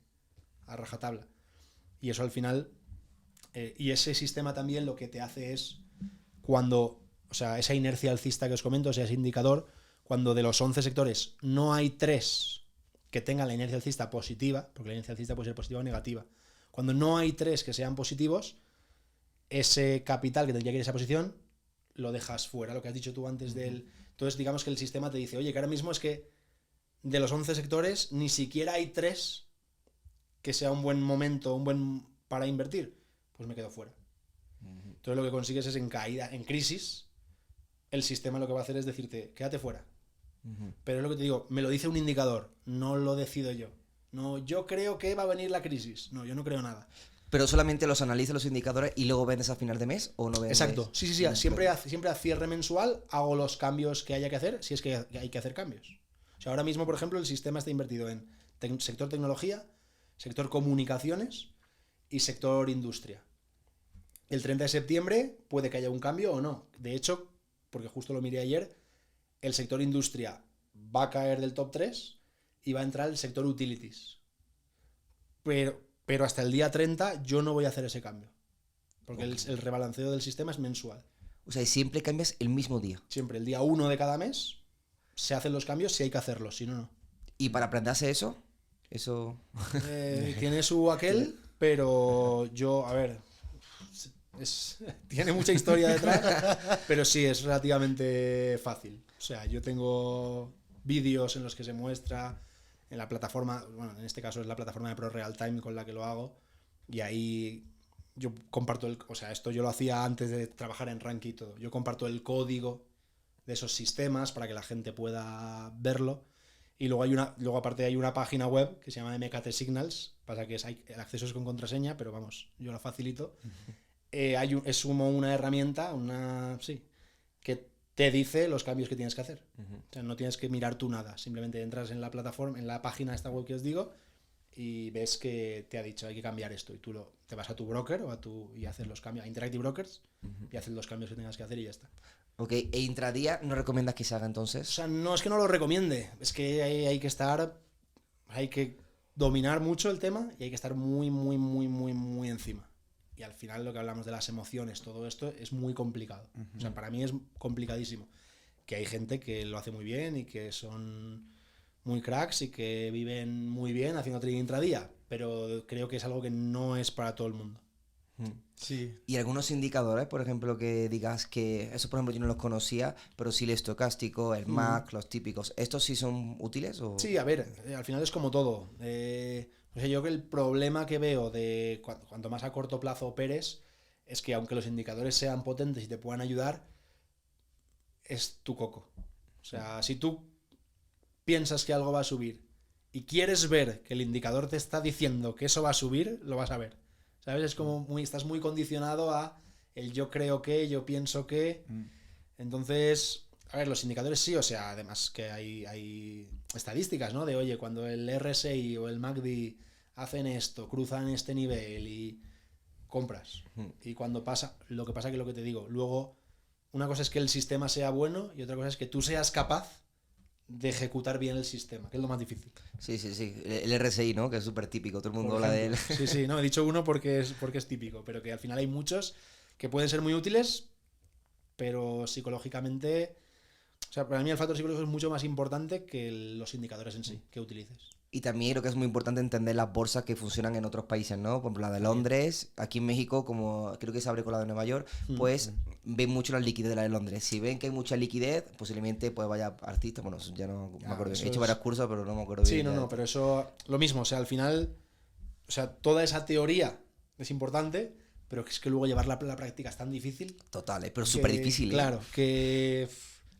a rajatabla. Y eso al final... y ese sistema también lo que te hace es cuando... O sea, esa inercia alcista que os comento, o sea, ese indicador, cuando de los 11 sectores no hay 3 que tengan la inercia alcista positiva, porque la inercia alcista puede ser positiva o negativa, cuando no hay 3 que sean positivos, ese capital que tendría que ir a esa posición lo dejas fuera, lo que has dicho tú antes del... Entonces digamos que el sistema te dice, oye, que ahora mismo es que de los 11 sectores ni siquiera hay 3 que sea un buen momento, para invertir, pues me quedo fuera. Entonces lo que consigues es en caída, en crisis, el sistema lo que va a hacer es decirte, quédate fuera. Pero es lo que te digo, me lo dice un indicador, no lo decido yo. No, yo creo que va a venir la crisis. No, yo no creo nada. ¿Pero solamente los analizas los indicadores y luego vendes a final de mes o no vendes? Exacto, sí. Siempre a cierre mensual hago los cambios que haya que hacer, si es que hay que hacer cambios. O sea, ahora mismo, por ejemplo, el sistema está invertido en sector tecnología, sector comunicaciones y sector industria. El 30 de septiembre puede que haya un cambio o no. De hecho, porque justo lo miré ayer, el sector industria va a caer del top 3 y va a entrar el sector utilities. Pero hasta el día 30 yo no voy a hacer ese cambio. Porque el rebalanceo del sistema es mensual. O sea, siempre cambias el mismo día. Siempre, el día 1 de cada mes se hacen los cambios si hay que hacerlos, si no, no. ¿Y para aprenderse eso? Tiene su aquel, pero yo, a ver, tiene mucha historia detrás, pero sí, es relativamente fácil. O sea, yo tengo vídeos en los que se muestra en la plataforma, bueno, en este caso es la plataforma de Pro Real Time con la que lo hago, y ahí yo comparto o sea, esto yo lo hacía antes de trabajar en Ranky y todo. Yo comparto el código de esos sistemas para que la gente pueda verlo. Y luego aparte hay una página web que se llama MKT Signals, pasa que el acceso es con contraseña, pero vamos, yo lo facilito. Es como una herramienta, que te dice los cambios que tienes que hacer. O sea, no tienes que mirar tú nada, simplemente entras en la plataforma, en la página de esta web que os digo, y ves que te ha dicho hay que cambiar esto, y tú te vas a tu broker y haces los cambios, a Interactive Brokers, y haces los cambios que tengas que hacer y ya está. Ok, ¿e intradía no recomiendas que se haga entonces? O sea, no es que no lo recomiende, es que hay que dominar mucho el tema y hay que estar muy, muy, muy, muy, muy encima. Y al final lo que hablamos de las emociones, todo esto es muy complicado. O sea, para mí es complicadísimo. Que hay gente que lo hace muy bien y que son muy cracks y que viven muy bien haciendo trading intradía, pero creo que es algo que no es para todo el mundo. Sí. Y algunos indicadores, por ejemplo, que digas que, eso por ejemplo yo no los conocía, pero sí el estocástico, el MAC, los típicos, ¿estos sí son útiles? ¿O? Sí, a ver, al final es como todo. No sé, yo que el problema que veo de cuanto más a corto plazo operes es que aunque los indicadores sean potentes y te puedan ayudar, es tu coco. O sea, si tú piensas que algo va a subir y quieres ver que el indicador te está diciendo que eso va a subir, lo vas a ver. ¿Sabes? Es como estás muy condicionado a el yo creo que, yo pienso que. Entonces, a ver, los indicadores sí, o sea, además que hay estadísticas, ¿no? De, oye, cuando el RSI o el MACD hacen esto, cruzan este nivel y compras. Y cuando pasa, lo que pasa que lo que te digo, luego, una cosa es que el sistema sea bueno y otra cosa es que tú seas capaz de ejecutar bien el sistema, que es lo más difícil. Sí, sí, sí. El RSI, ¿no? Que es súper típico, todo el mundo Por habla de él. ejemplo. Sí, no, he dicho uno porque es típico, pero que al final hay muchos que pueden ser muy útiles, pero psicológicamente, o sea, para mí el factor psicológico es mucho más importante que los indicadores en sí que utilices. Y también creo que es muy importante entender las bolsas que funcionan en otros países, ¿no? Por ejemplo, la de Londres, aquí en México, como creo que se abre con la de Nueva York, pues ven mucho la liquidez de la de Londres. Si ven que hay mucha liquidez, posiblemente pues vaya artista, bueno, ya no me acuerdo bien. He hecho varios cursos, pero no me acuerdo bien. Sí, no, pero eso, lo mismo, o sea, al final, o sea, toda esa teoría es importante, pero es que luego llevarla a la práctica es tan difícil. Total, pero súper difícil. Claro, que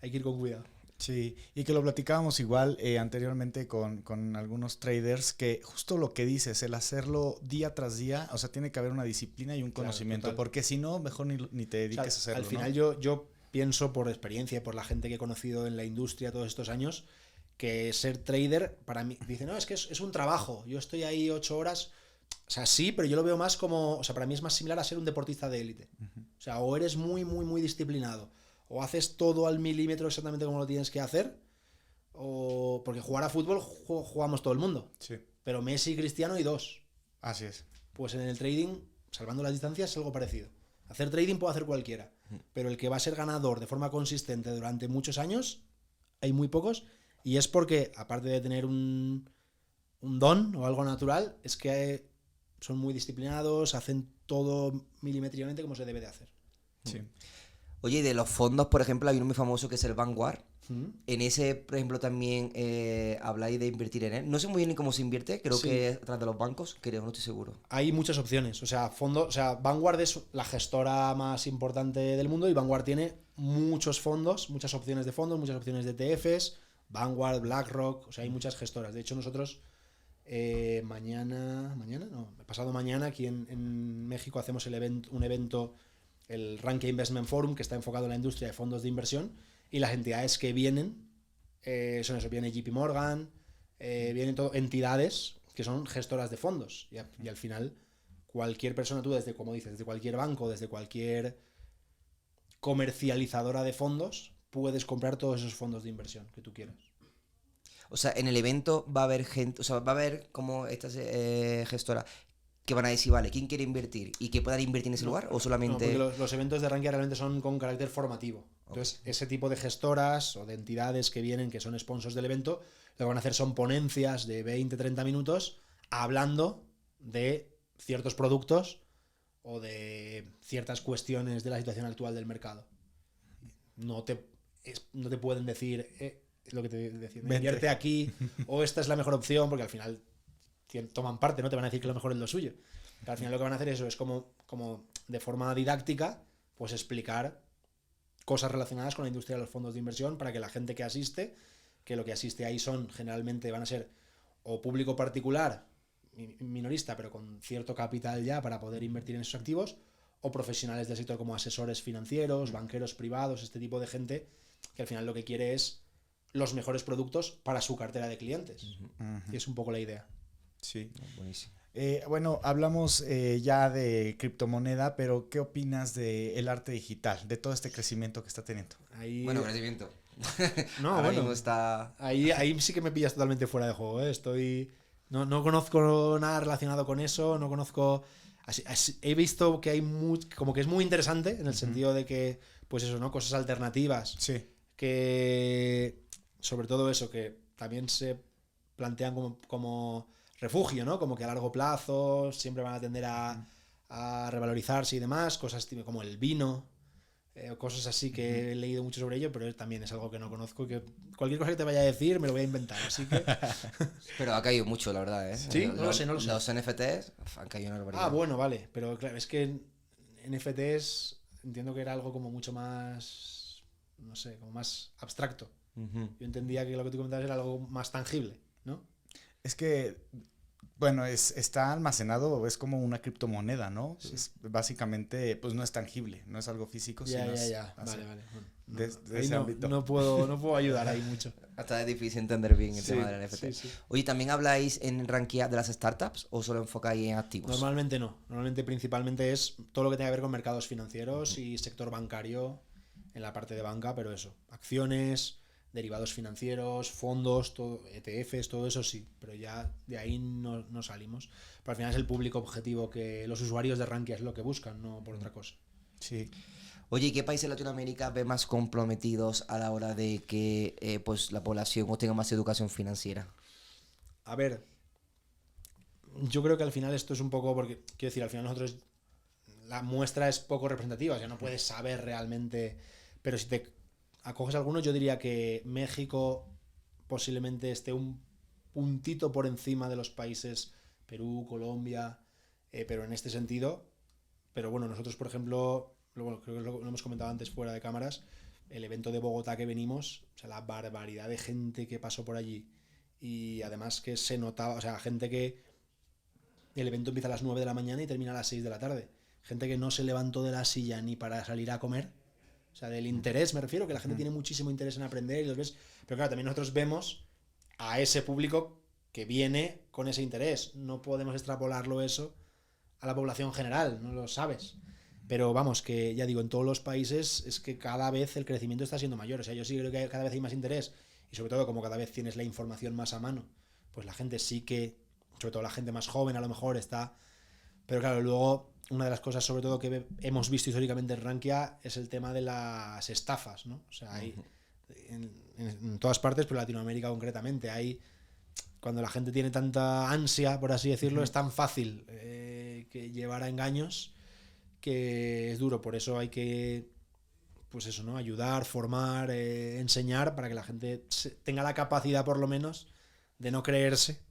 hay que ir con cuidado. Sí, y que lo platicábamos igual anteriormente con algunos traders, que justo lo que dices, el hacerlo día tras día, o sea, tiene que haber una disciplina y un conocimiento, total. porque si no, mejor ni te dediques a hacerlo. Al final yo pienso por experiencia y por la gente que he conocido en la industria todos estos años, que ser trader, para mí, dice, no, es que es un trabajo, yo estoy ahí 8 horas, o sea, sí, pero yo lo veo más como, o sea, para mí es más similar a ser un deportista de élite. O sea, o eres muy, muy, muy disciplinado, o haces todo al milímetro exactamente como lo tienes que hacer, o porque jugar a fútbol jugamos todo el mundo. Sí. Pero Messi, Cristiano y 2. Así es. Pues en el trading, salvando las distancias, es algo parecido. Hacer trading puede hacer cualquiera, pero el que va a ser ganador de forma consistente durante muchos años, hay muy pocos, y es porque, aparte de tener un don o algo natural, es que son muy disciplinados, hacen todo milimétricamente como se debe de hacer. Sí. Oye, y de los fondos, por ejemplo, hay uno muy famoso que es el Vanguard. En ese, por ejemplo, también habláis de invertir en él. No sé muy bien ni cómo se invierte, creo que es a través de los bancos, creo, no estoy seguro. Hay muchas opciones, o sea, Vanguard es la gestora más importante del mundo y Vanguard tiene muchos fondos, muchas opciones de fondos, muchas opciones de ETFs, Vanguard, BlackRock, o sea, hay muchas gestoras. De hecho, nosotros pasado mañana aquí en México hacemos un evento, el Rankia Investment Forum, que está enfocado en la industria de fondos de inversión, y las entidades que vienen son eso, viene JP Morgan, vienen entidades que son gestoras de fondos, y al final cualquier persona, tú desde, como dices, desde cualquier banco, desde cualquier comercializadora de fondos, puedes comprar todos esos fondos de inversión que tú quieras. O sea, en el evento va a haber gente, o sea, va a haber como estas gestoras que van a decir, vale, ¿quién quiere invertir? ¿Y que puedan invertir en ese lugar? ¿O solamente...? No, porque los eventos de Rankia realmente son con carácter formativo. Entonces, ese tipo de gestoras o de entidades que vienen, que son sponsors del evento, lo que van a hacer son ponencias de 20-30 minutos hablando de ciertos productos o de ciertas cuestiones de la situación actual del mercado. No te pueden decir, lo que te decía, Vente. invierte aquí, o esta es la mejor opción, porque al final toman parte, ¿no? Te van a decir que lo mejor es lo suyo. Pero al final lo que van a hacer es como de forma didáctica, pues explicar cosas relacionadas con la industria de los fondos de inversión para que la gente que asiste, que lo que asiste ahí generalmente van a ser o público particular, minorista, pero con cierto capital ya para poder invertir en esos activos, o profesionales del sector como asesores financieros, banqueros privados, este tipo de gente que al final lo que quiere es los mejores productos para su cartera de clientes. Uh-huh. Y es un poco la idea. Sí. Buenísimo. Bueno, hablamos ya de criptomoneda, pero ¿qué opinas del arte digital, de todo este crecimiento que está teniendo? Ahí, Bueno, crecimiento. no, Ahora bueno, mismo está... ahí sí que me pillas totalmente fuera de juego, ¿eh? No conozco nada relacionado con eso, no conozco... he visto que hay como que es muy interesante en el sentido de que, pues eso, ¿no? Cosas alternativas. Sí. Que, sobre todo eso, que también se plantean como refugio, ¿no? Como que a largo plazo siempre van a tender a revalorizarse y demás, cosas como el vino, cosas así que he leído mucho sobre ello, pero también es algo que no conozco y que cualquier cosa que te vaya a decir me lo voy a inventar, así que... Pero ha caído mucho, la verdad, ¿eh? Sí, no lo sé. Los NFTs han caído una barbaridad. Ah, bueno, vale, pero claro, es que NFTs entiendo que era algo como mucho más, no sé, como más abstracto. Uh-huh. Yo entendía que lo que tú comentabas era algo más tangible, ¿no? Es que, bueno, está almacenado, es como una criptomoneda, ¿no? Sí. Básicamente, pues no es tangible, no es algo físico. Ya. Así. Vale. Bueno, De ahí ese no, ámbito. no puedo ayudar ahí mucho. Hasta es difícil entender bien el tema del NFT. Sí. Oye, ¿también habláis en rankear de las startups o solo enfocáis en activos? Normalmente no. Normalmente principalmente es todo lo que tenga que ver con mercados financieros y sector bancario en la parte de banca, pero eso, acciones, derivados financieros, fondos, todo, ETFs, todo eso sí, pero ya de ahí no salimos. Pero al final es el público objetivo que los usuarios de Rankia es lo que buscan, no por otra cosa. Sí. Oye, ¿y qué países de Latinoamérica ve más comprometidos a la hora de que pues la población tenga más educación financiera? A ver, yo creo que al final esto es un poco porque, quiero decir, al final nosotros la muestra es poco representativa, ya no puedes saber realmente, pero si te acoges algunos, yo diría que México posiblemente esté un puntito por encima de los países Perú, Colombia, pero en este sentido, pero bueno, nosotros por ejemplo, creo que lo hemos comentado antes fuera de cámaras, el evento de Bogotá que venimos, o sea, la barbaridad de gente que pasó por allí y además que se notaba, o sea, gente que el evento empieza a las 9 de la mañana y termina a las 6 de la tarde, gente que no se levantó de la silla ni para salir a comer. O sea, del interés, me refiero, que la gente tiene muchísimo interés en aprender y los ves. Pero claro, también nosotros vemos a ese público que viene con ese interés. No podemos extrapolarlo eso a la población general, no lo sabes. Pero vamos, que ya digo, en todos los países es que cada vez el crecimiento está siendo mayor. O sea, yo sí creo que cada vez hay más interés. Y sobre todo, como cada vez tienes la información más a mano, pues la gente sí que, sobre todo la gente más joven a lo mejor está... Pero claro, luego... Una de las cosas, sobre todo, que hemos visto históricamente en Rankia es el tema de las estafas, ¿no? O sea, hay en todas partes, pero en Latinoamérica concretamente, hay cuando la gente tiene tanta ansia, por así decirlo, es tan fácil que llevar a engaños que es duro. Por eso hay que, pues eso, ¿no? Ayudar, formar, enseñar para que la gente tenga la capacidad, por lo menos, de no creerse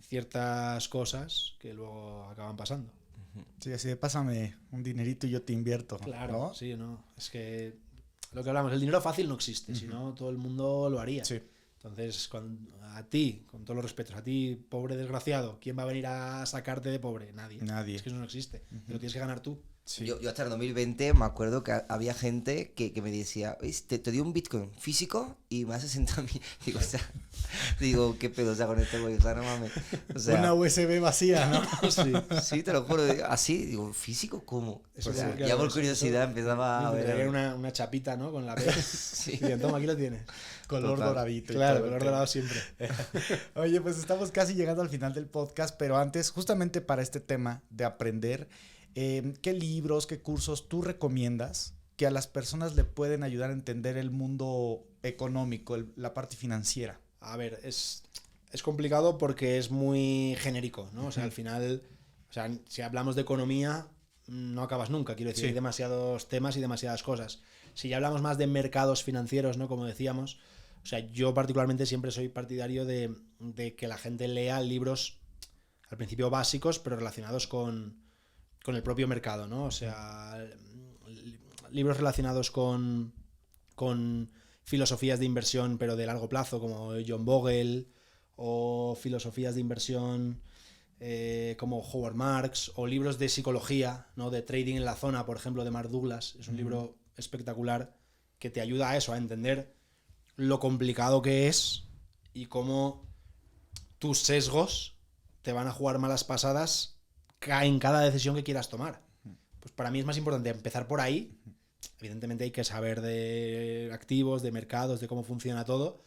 ciertas cosas que luego acaban pasando. Sí, así de pásame un dinerito y yo te invierto. Claro, ¿no? sí, no. Es que lo que hablamos, el dinero fácil no existe, si no todo el mundo lo haría. Sí. Entonces, a ti, con todos los respetos, a ti, pobre desgraciado, ¿quién va a venir a sacarte de pobre? Nadie. Es que eso no existe. Te lo tienes que ganar tú. Sí. Yo hasta el 2020 me acuerdo que había gente que me decía, te dio un Bitcoin físico y me hace 60.000. Digo, o sea, digo, ¿qué pedo? O sea, con este güey, o sea, no mames. O sea, una USB vacía, ¿no? Sí. sí, te lo juro. Así, digo, ¿físico? ¿Cómo? Eso O sea, sí, claro, ya por eso- curiosidad empezaba a Me ver. traía una chapita, ¿no? Con la P. Sí. Y toma, aquí lo tienes. Color Total. doradito. y Claro, todo el color tema. dorado siempre. Oye, pues estamos casi llegando al final del podcast, pero antes, justamente para este tema de aprender, ¿qué libros, qué cursos tú recomiendas que a las personas le pueden ayudar a entender el mundo económico, la parte financiera? A ver, es complicado porque es muy genérico, ¿no? O sea, al final, o sea, si hablamos de economía, no acabas nunca. Quiero decir, Sí. hay demasiados temas y demasiadas cosas. Si ya hablamos más de mercados financieros, ¿no? Como decíamos, O sea, yo particularmente siempre soy partidario de que la gente lea libros al principio básicos, pero relacionados con el propio mercado, ¿no? O sea, libros relacionados con filosofías de inversión, pero de largo plazo, como John Bogle, o filosofías de inversión como Howard Marks, o libros de psicología, ¿no? De Trading en la Zona, por ejemplo, de Mark Douglas. Es un libro espectacular que te ayuda a eso, a entender lo complicado que es y cómo tus sesgos te van a jugar malas pasadas en cada decisión que quieras tomar. Pues para mí es más importante empezar por ahí. Evidentemente hay que saber de activos, de mercados, de cómo funciona todo,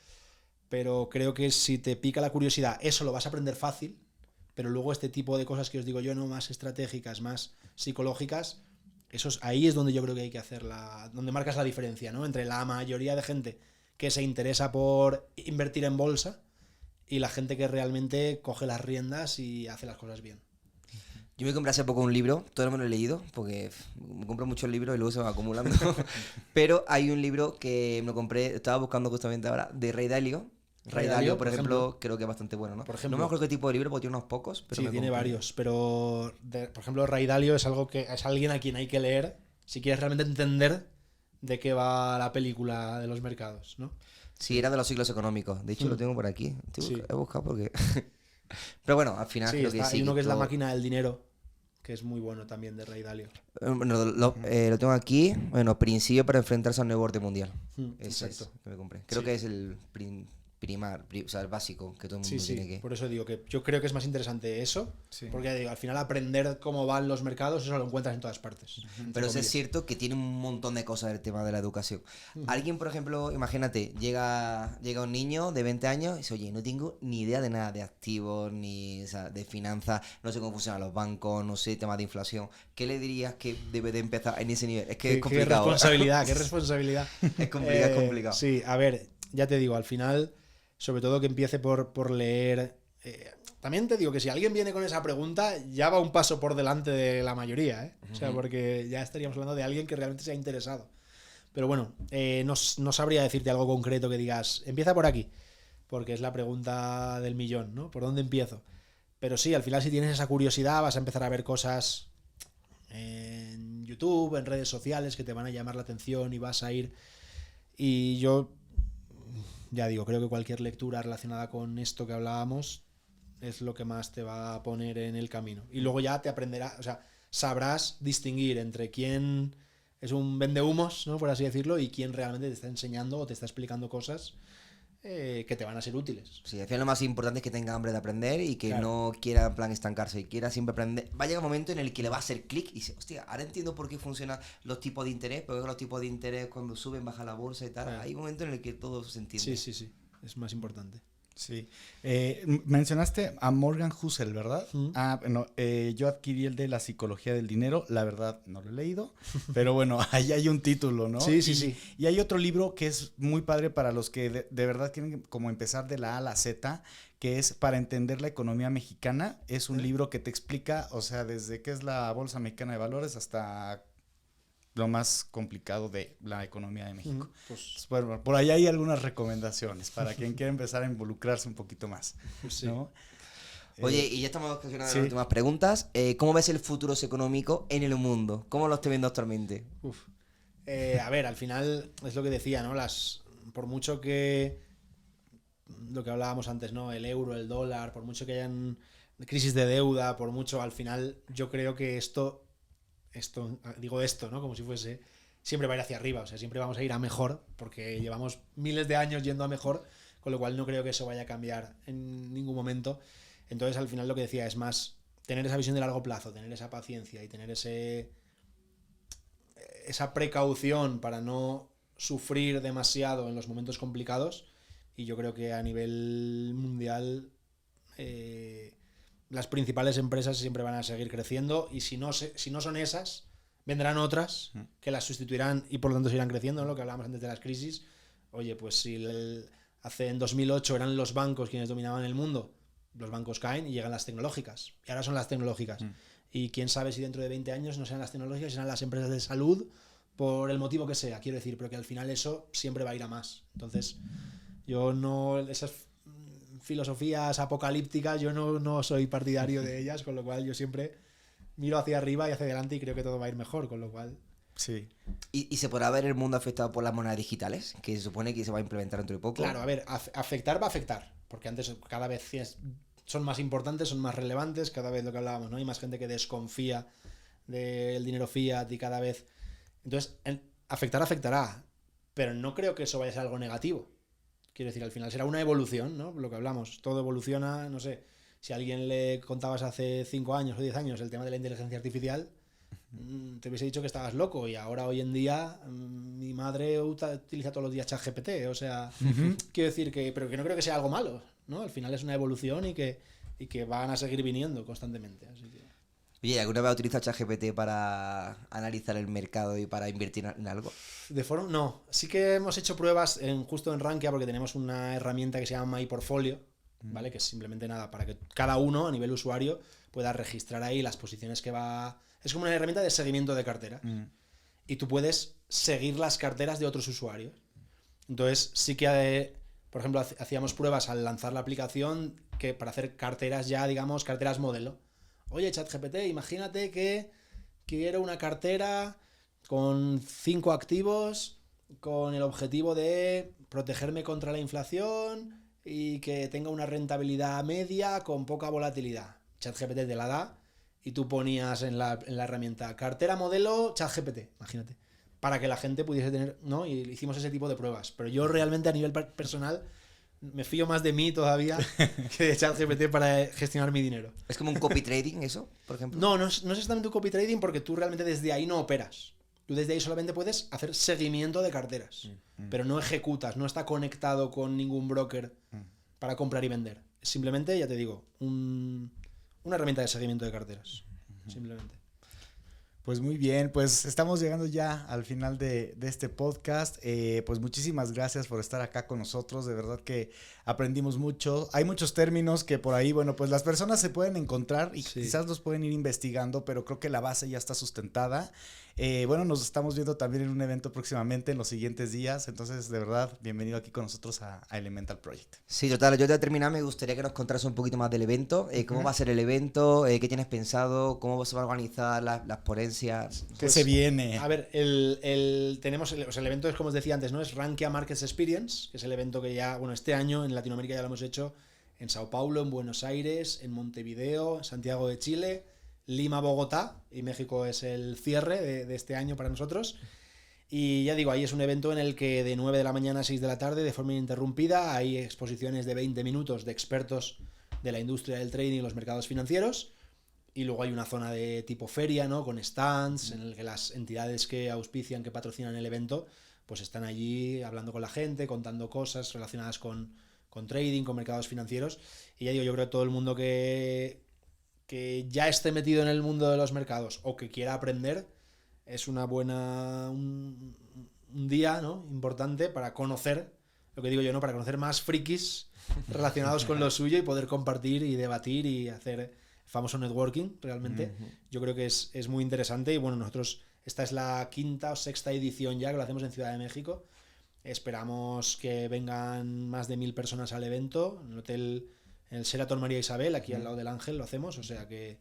pero creo que si te pica la curiosidad, eso lo vas a aprender fácil, pero luego este tipo de cosas que os digo yo, no más estratégicas, más psicológicas, ahí es donde yo creo que hay que donde marcas la diferencia, ¿no? Entre la mayoría de gente que se interesa por invertir en bolsa y la gente que realmente coge las riendas y hace las cosas bien. Yo me compré hace poco un libro, todavía no me lo he leído, porque me compro muchos libros y luego se van acumulando. Pero hay un libro que me compré, estaba buscando justamente ahora, de Ray Dalio. Ray Dalio, por ejemplo, creo que es bastante bueno, ¿no? Por ejemplo, no me acuerdo qué tipo de libro, porque tiene unos pocos. Pero sí, tiene varios, pero por ejemplo, Ray Dalio es alguien a quien hay que leer si quieres realmente entender de qué va la película de los mercados, ¿no? Sí, era de los ciclos económicos. De hecho, lo tengo por aquí. Sí. He buscado porque... Pero bueno, al final creo que sí. Hay uno que es La máquina del dinero, que es muy bueno también, de Ray Dalio. Bueno, lo tengo aquí. Bueno, principio para enfrentarse al nuevo orden mundial. Exacto. Es que me compré. Creo que es el o sea, el básico que todo el mundo tiene que... Por eso digo que yo creo que es más interesante eso, porque digo, al final aprender cómo van los mercados, eso lo encuentras en todas partes. Pero es cierto que tiene un montón de cosas el tema de la educación. Alguien, por ejemplo, imagínate, llega un niño de 20 años y dice, oye, no tengo ni idea de nada de activos, ni o sea, de finanzas, no sé cómo funcionan los bancos, no sé, temas de inflación. ¿Qué le dirías que debe de empezar en ese nivel? Es que es complicado. Qué responsabilidad, qué responsabilidad. Es complicado, es complicado. Sí, a ver, ya te digo, al final... Sobre todo que empiece por leer. También te digo que si alguien viene con esa pregunta, ya va un paso por delante de la mayoría, ¿eh? O sea, porque ya estaríamos hablando de alguien que realmente se ha interesado. Pero bueno, no sabría decirte algo concreto que digas, empieza por aquí, porque es la pregunta del millón, ¿no? ¿Por dónde empiezo? Pero sí, al final si tienes esa curiosidad vas a empezar a ver cosas en YouTube, en redes sociales que te van a llamar la atención y vas a ir... Y yo... Ya digo, creo que cualquier lectura relacionada con esto que hablábamos es lo que más te va a poner en el camino. Y luego ya te aprenderás, o sea, sabrás distinguir entre quién es un vendehumos, ¿no? Por así decirlo, y quién realmente te está enseñando o te está explicando cosas que te van a ser útiles. Sí, al final lo más importante es que tenga hambre de aprender y que no quiera en plan estancarse y quiera siempre aprender. Va a llegar un momento en el que le va a hacer clic y dice, hostia, ahora entiendo por qué funcionan los tipos de interés, porque los tipos de interés cuando suben, baja la bolsa y tal. Hay un momento en el que todo se entiende. Sí, es más importante. Sí. Mencionaste a Morgan Housel, ¿verdad? Bueno, yo adquirí el de La psicología del dinero, la verdad no lo he leído, pero bueno, ahí hay un título, ¿no? Sí. Y hay otro libro que es muy padre para los que de verdad quieren como empezar de la A a la Z, que es Para entender la economía mexicana. Es un libro que te explica, o sea, desde qué es la Bolsa Mexicana de Valores hasta lo más complicado de la economía de México. Pues, bueno, por ahí hay algunas recomendaciones para quien quiera empezar a involucrarse un poquito más, ¿no? Oye, y ya estamos ocasionando las últimas preguntas. ¿Cómo ves el futuro económico en el mundo? ¿Cómo lo estás viendo actualmente? A ver, al final es lo que decía, ¿no? Por mucho que lo que hablábamos antes, ¿no? El euro, el dólar, por mucho que hayan crisis de deuda, por mucho, al final yo creo que digo esto, ¿no? Como si fuese, siempre va a ir hacia arriba, o sea, siempre vamos a ir a mejor, porque llevamos miles de años yendo a mejor, con lo cual no creo que eso vaya a cambiar en ningún momento. Entonces, al final lo que decía es más tener esa visión de largo plazo, tener esa paciencia y tener esa precaución para no sufrir demasiado en los momentos complicados. Y yo creo que a nivel mundial las principales empresas siempre van a seguir creciendo, y si no son esas, vendrán otras que las sustituirán y por lo tanto seguirán creciendo, ¿no? Lo que hablábamos antes de las crisis. Oye, pues si en 2008 eran los bancos quienes dominaban el mundo, los bancos caen y llegan las tecnológicas, y ahora son las tecnológicas. Y quién sabe si dentro de 20 años no sean las tecnológicas, serán las empresas de salud, por el motivo que sea, quiero decir, pero que al final eso siempre va a ir a más. Entonces Yo no, esas filosofías apocalípticas, yo no soy partidario de ellas, con lo cual yo siempre miro hacia arriba y hacia adelante y creo que todo va a ir mejor, con lo cual... Sí. ¿Y se podrá ver el mundo afectado por las monedas digitales? Que se supone que se va a implementar dentro de poco. Claro, a ver, afectar va a afectar, porque antes cada vez son más importantes, son más relevantes, cada vez lo que hablábamos, ¿no? Hay más gente que desconfía del dinero fiat y cada vez... Entonces, afectará, pero no creo que eso vaya a ser algo negativo. Quiero decir, al final será una evolución, ¿no? Lo que hablamos, todo evoluciona, no sé, si a alguien le contabas hace 5 años o 10 años el tema de la inteligencia artificial, te hubiese dicho que estabas loco, y ahora hoy en día mi madre utiliza todos los días ChatGPT, o sea, quiero decir pero que no creo que sea algo malo, ¿no? Al final es una evolución y que van a seguir viniendo constantemente, así que... Oye, ¿alguna vez has utilizado ChatGPT para analizar el mercado y para invertir en algo? De forma, no. Sí que hemos hecho pruebas justo en Rankia, porque tenemos una herramienta que se llama My Portfolio, ¿vale? Que es simplemente nada, para que cada uno a nivel usuario pueda registrar ahí las posiciones que va... Es como una herramienta de seguimiento de carteras. Y tú puedes seguir las carteras de otros usuarios. Entonces sí que, por ejemplo, hacíamos pruebas al lanzar la aplicación que para hacer carteras ya, digamos, carteras modelo. Oye, ChatGPT, imagínate que quiero una cartera con 5 activos con el objetivo de protegerme contra la inflación y que tenga una rentabilidad media con poca volatilidad. ChatGPT te la da y tú ponías en la herramienta cartera modelo ChatGPT, imagínate, para que la gente pudiese tener, ¿no? Y hicimos ese tipo de pruebas. Pero yo realmente a nivel personal me fío más de mí todavía que de ChatGPT para gestionar mi dinero. ¿Es como un copy trading eso, por ejemplo? No es exactamente un copy trading, porque tú realmente desde ahí no operas. Tú desde ahí solamente puedes hacer seguimiento de carteras, pero no ejecutas, no está conectado con ningún broker para comprar y vender. Es simplemente, ya te digo, una herramienta de seguimiento de carteras. Simplemente. Pues muy bien, pues estamos llegando ya al final de este podcast. Pues muchísimas gracias por estar acá con nosotros, de verdad que aprendimos mucho. Hay muchos términos que por ahí, bueno, pues las personas se pueden encontrar y quizás los pueden ir investigando, pero creo que la base ya está sustentada. Bueno, nos estamos viendo también en un evento próximamente en los siguientes días, entonces de verdad, bienvenido aquí con nosotros a Elemental Project. Sí, total, yo de terminar me gustaría que nos contaras un poquito más del evento, cómo va a ser el evento, qué tienes pensado, cómo se va a organizar las ponencias. ¿Qué se viene? A ver, tenemos el evento es, como os decía antes, ¿no? Es Rankia Markets Experience, que es el evento que ya, bueno, este año en Latinoamérica ya lo hemos hecho en Sao Paulo, en Buenos Aires, en Montevideo, en Santiago de Chile, Lima, Bogotá, y México es el cierre de este año para nosotros. Y ya digo, ahí es un evento en el que de 9 de la mañana a 6 de la tarde, de forma ininterrumpida, hay exposiciones de 20 minutos de expertos de la industria del trading y los mercados financieros. Y luego hay una zona de tipo feria, ¿no? Con stands, en el que las entidades que auspician, que patrocinan el evento, pues están allí hablando con la gente, contando cosas relacionadas con trading, con mercados financieros. Y ya digo, yo creo que todo el mundo que ya esté metido en el mundo de los mercados o que quiera aprender, es una buena un día, ¿no? Importante para conocer, lo que digo yo, ¿no? Para conocer más frikis relacionados con lo suyo y poder compartir y debatir y hacer famoso networking, realmente. Yo creo que es muy interesante y bueno, nosotros, esta es la 5ª o 6ª edición ya que lo hacemos en Ciudad de México. Esperamos que vengan más de 1000 personas al evento, en el Sheraton María Isabel, aquí al lado del Ángel lo hacemos, o sea que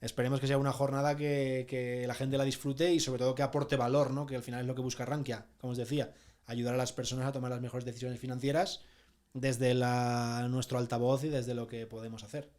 esperemos que sea una jornada que la gente la disfrute y sobre todo que aporte valor, ¿no? Que al final es lo que busca Rankia, como os decía, ayudar a las personas a tomar las mejores decisiones financieras desde nuestro altavoz y desde lo que podemos hacer.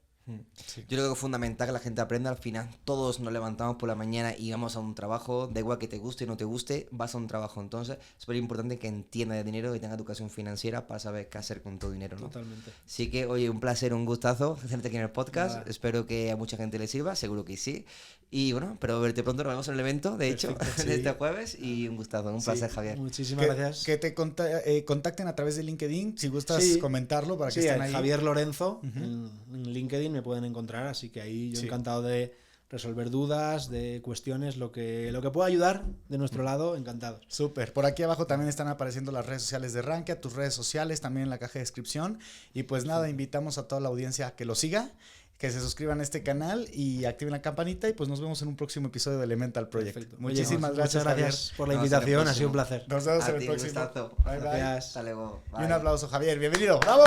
Sí. Yo creo que es fundamental que la gente aprenda. Al final todos nos levantamos por la mañana y vamos a un trabajo, da igual que te guste o no te guste, vas a un trabajo. Entonces es súper importante que entienda de dinero y tenga educación financiera para saber qué hacer con tu dinero, ¿no? Totalmente. Así que, oye, un placer, un gustazo tenerte aquí en el podcast. Espero que a mucha gente le sirva, seguro que sí. Y bueno, espero verte pronto, nos vemos en el evento, de hecho, de este jueves. Y un gustazo, un placer, Javier. Muchísimas gracias. Que te contacten a través de LinkedIn, si gustas comentarlo para que estén ahí. Javier Lorenzo, en LinkedIn me pueden encontrar, así que ahí yo encantado de resolver dudas, de cuestiones, lo que pueda ayudar de nuestro lado, encantado. Súper. Por aquí abajo también están apareciendo las redes sociales de Rankia, tus redes sociales también en la caja de descripción. Y pues nada, invitamos a toda la audiencia a que lo siga. que se suscriban a este canal y activen la campanita y pues nos vemos en un próximo episodio de Elemental Project. Perfecto. Muchísimas gracias, Muchas gracias Javier. por la No, invitación, hasta el ha sido un próximo. placer. Nos vemos A en el ti, próximo. gustazo. Bye, bye. Gracias. Hasta luego. Y un Bye. aplauso, Javier. Bienvenido. ¡Bravo!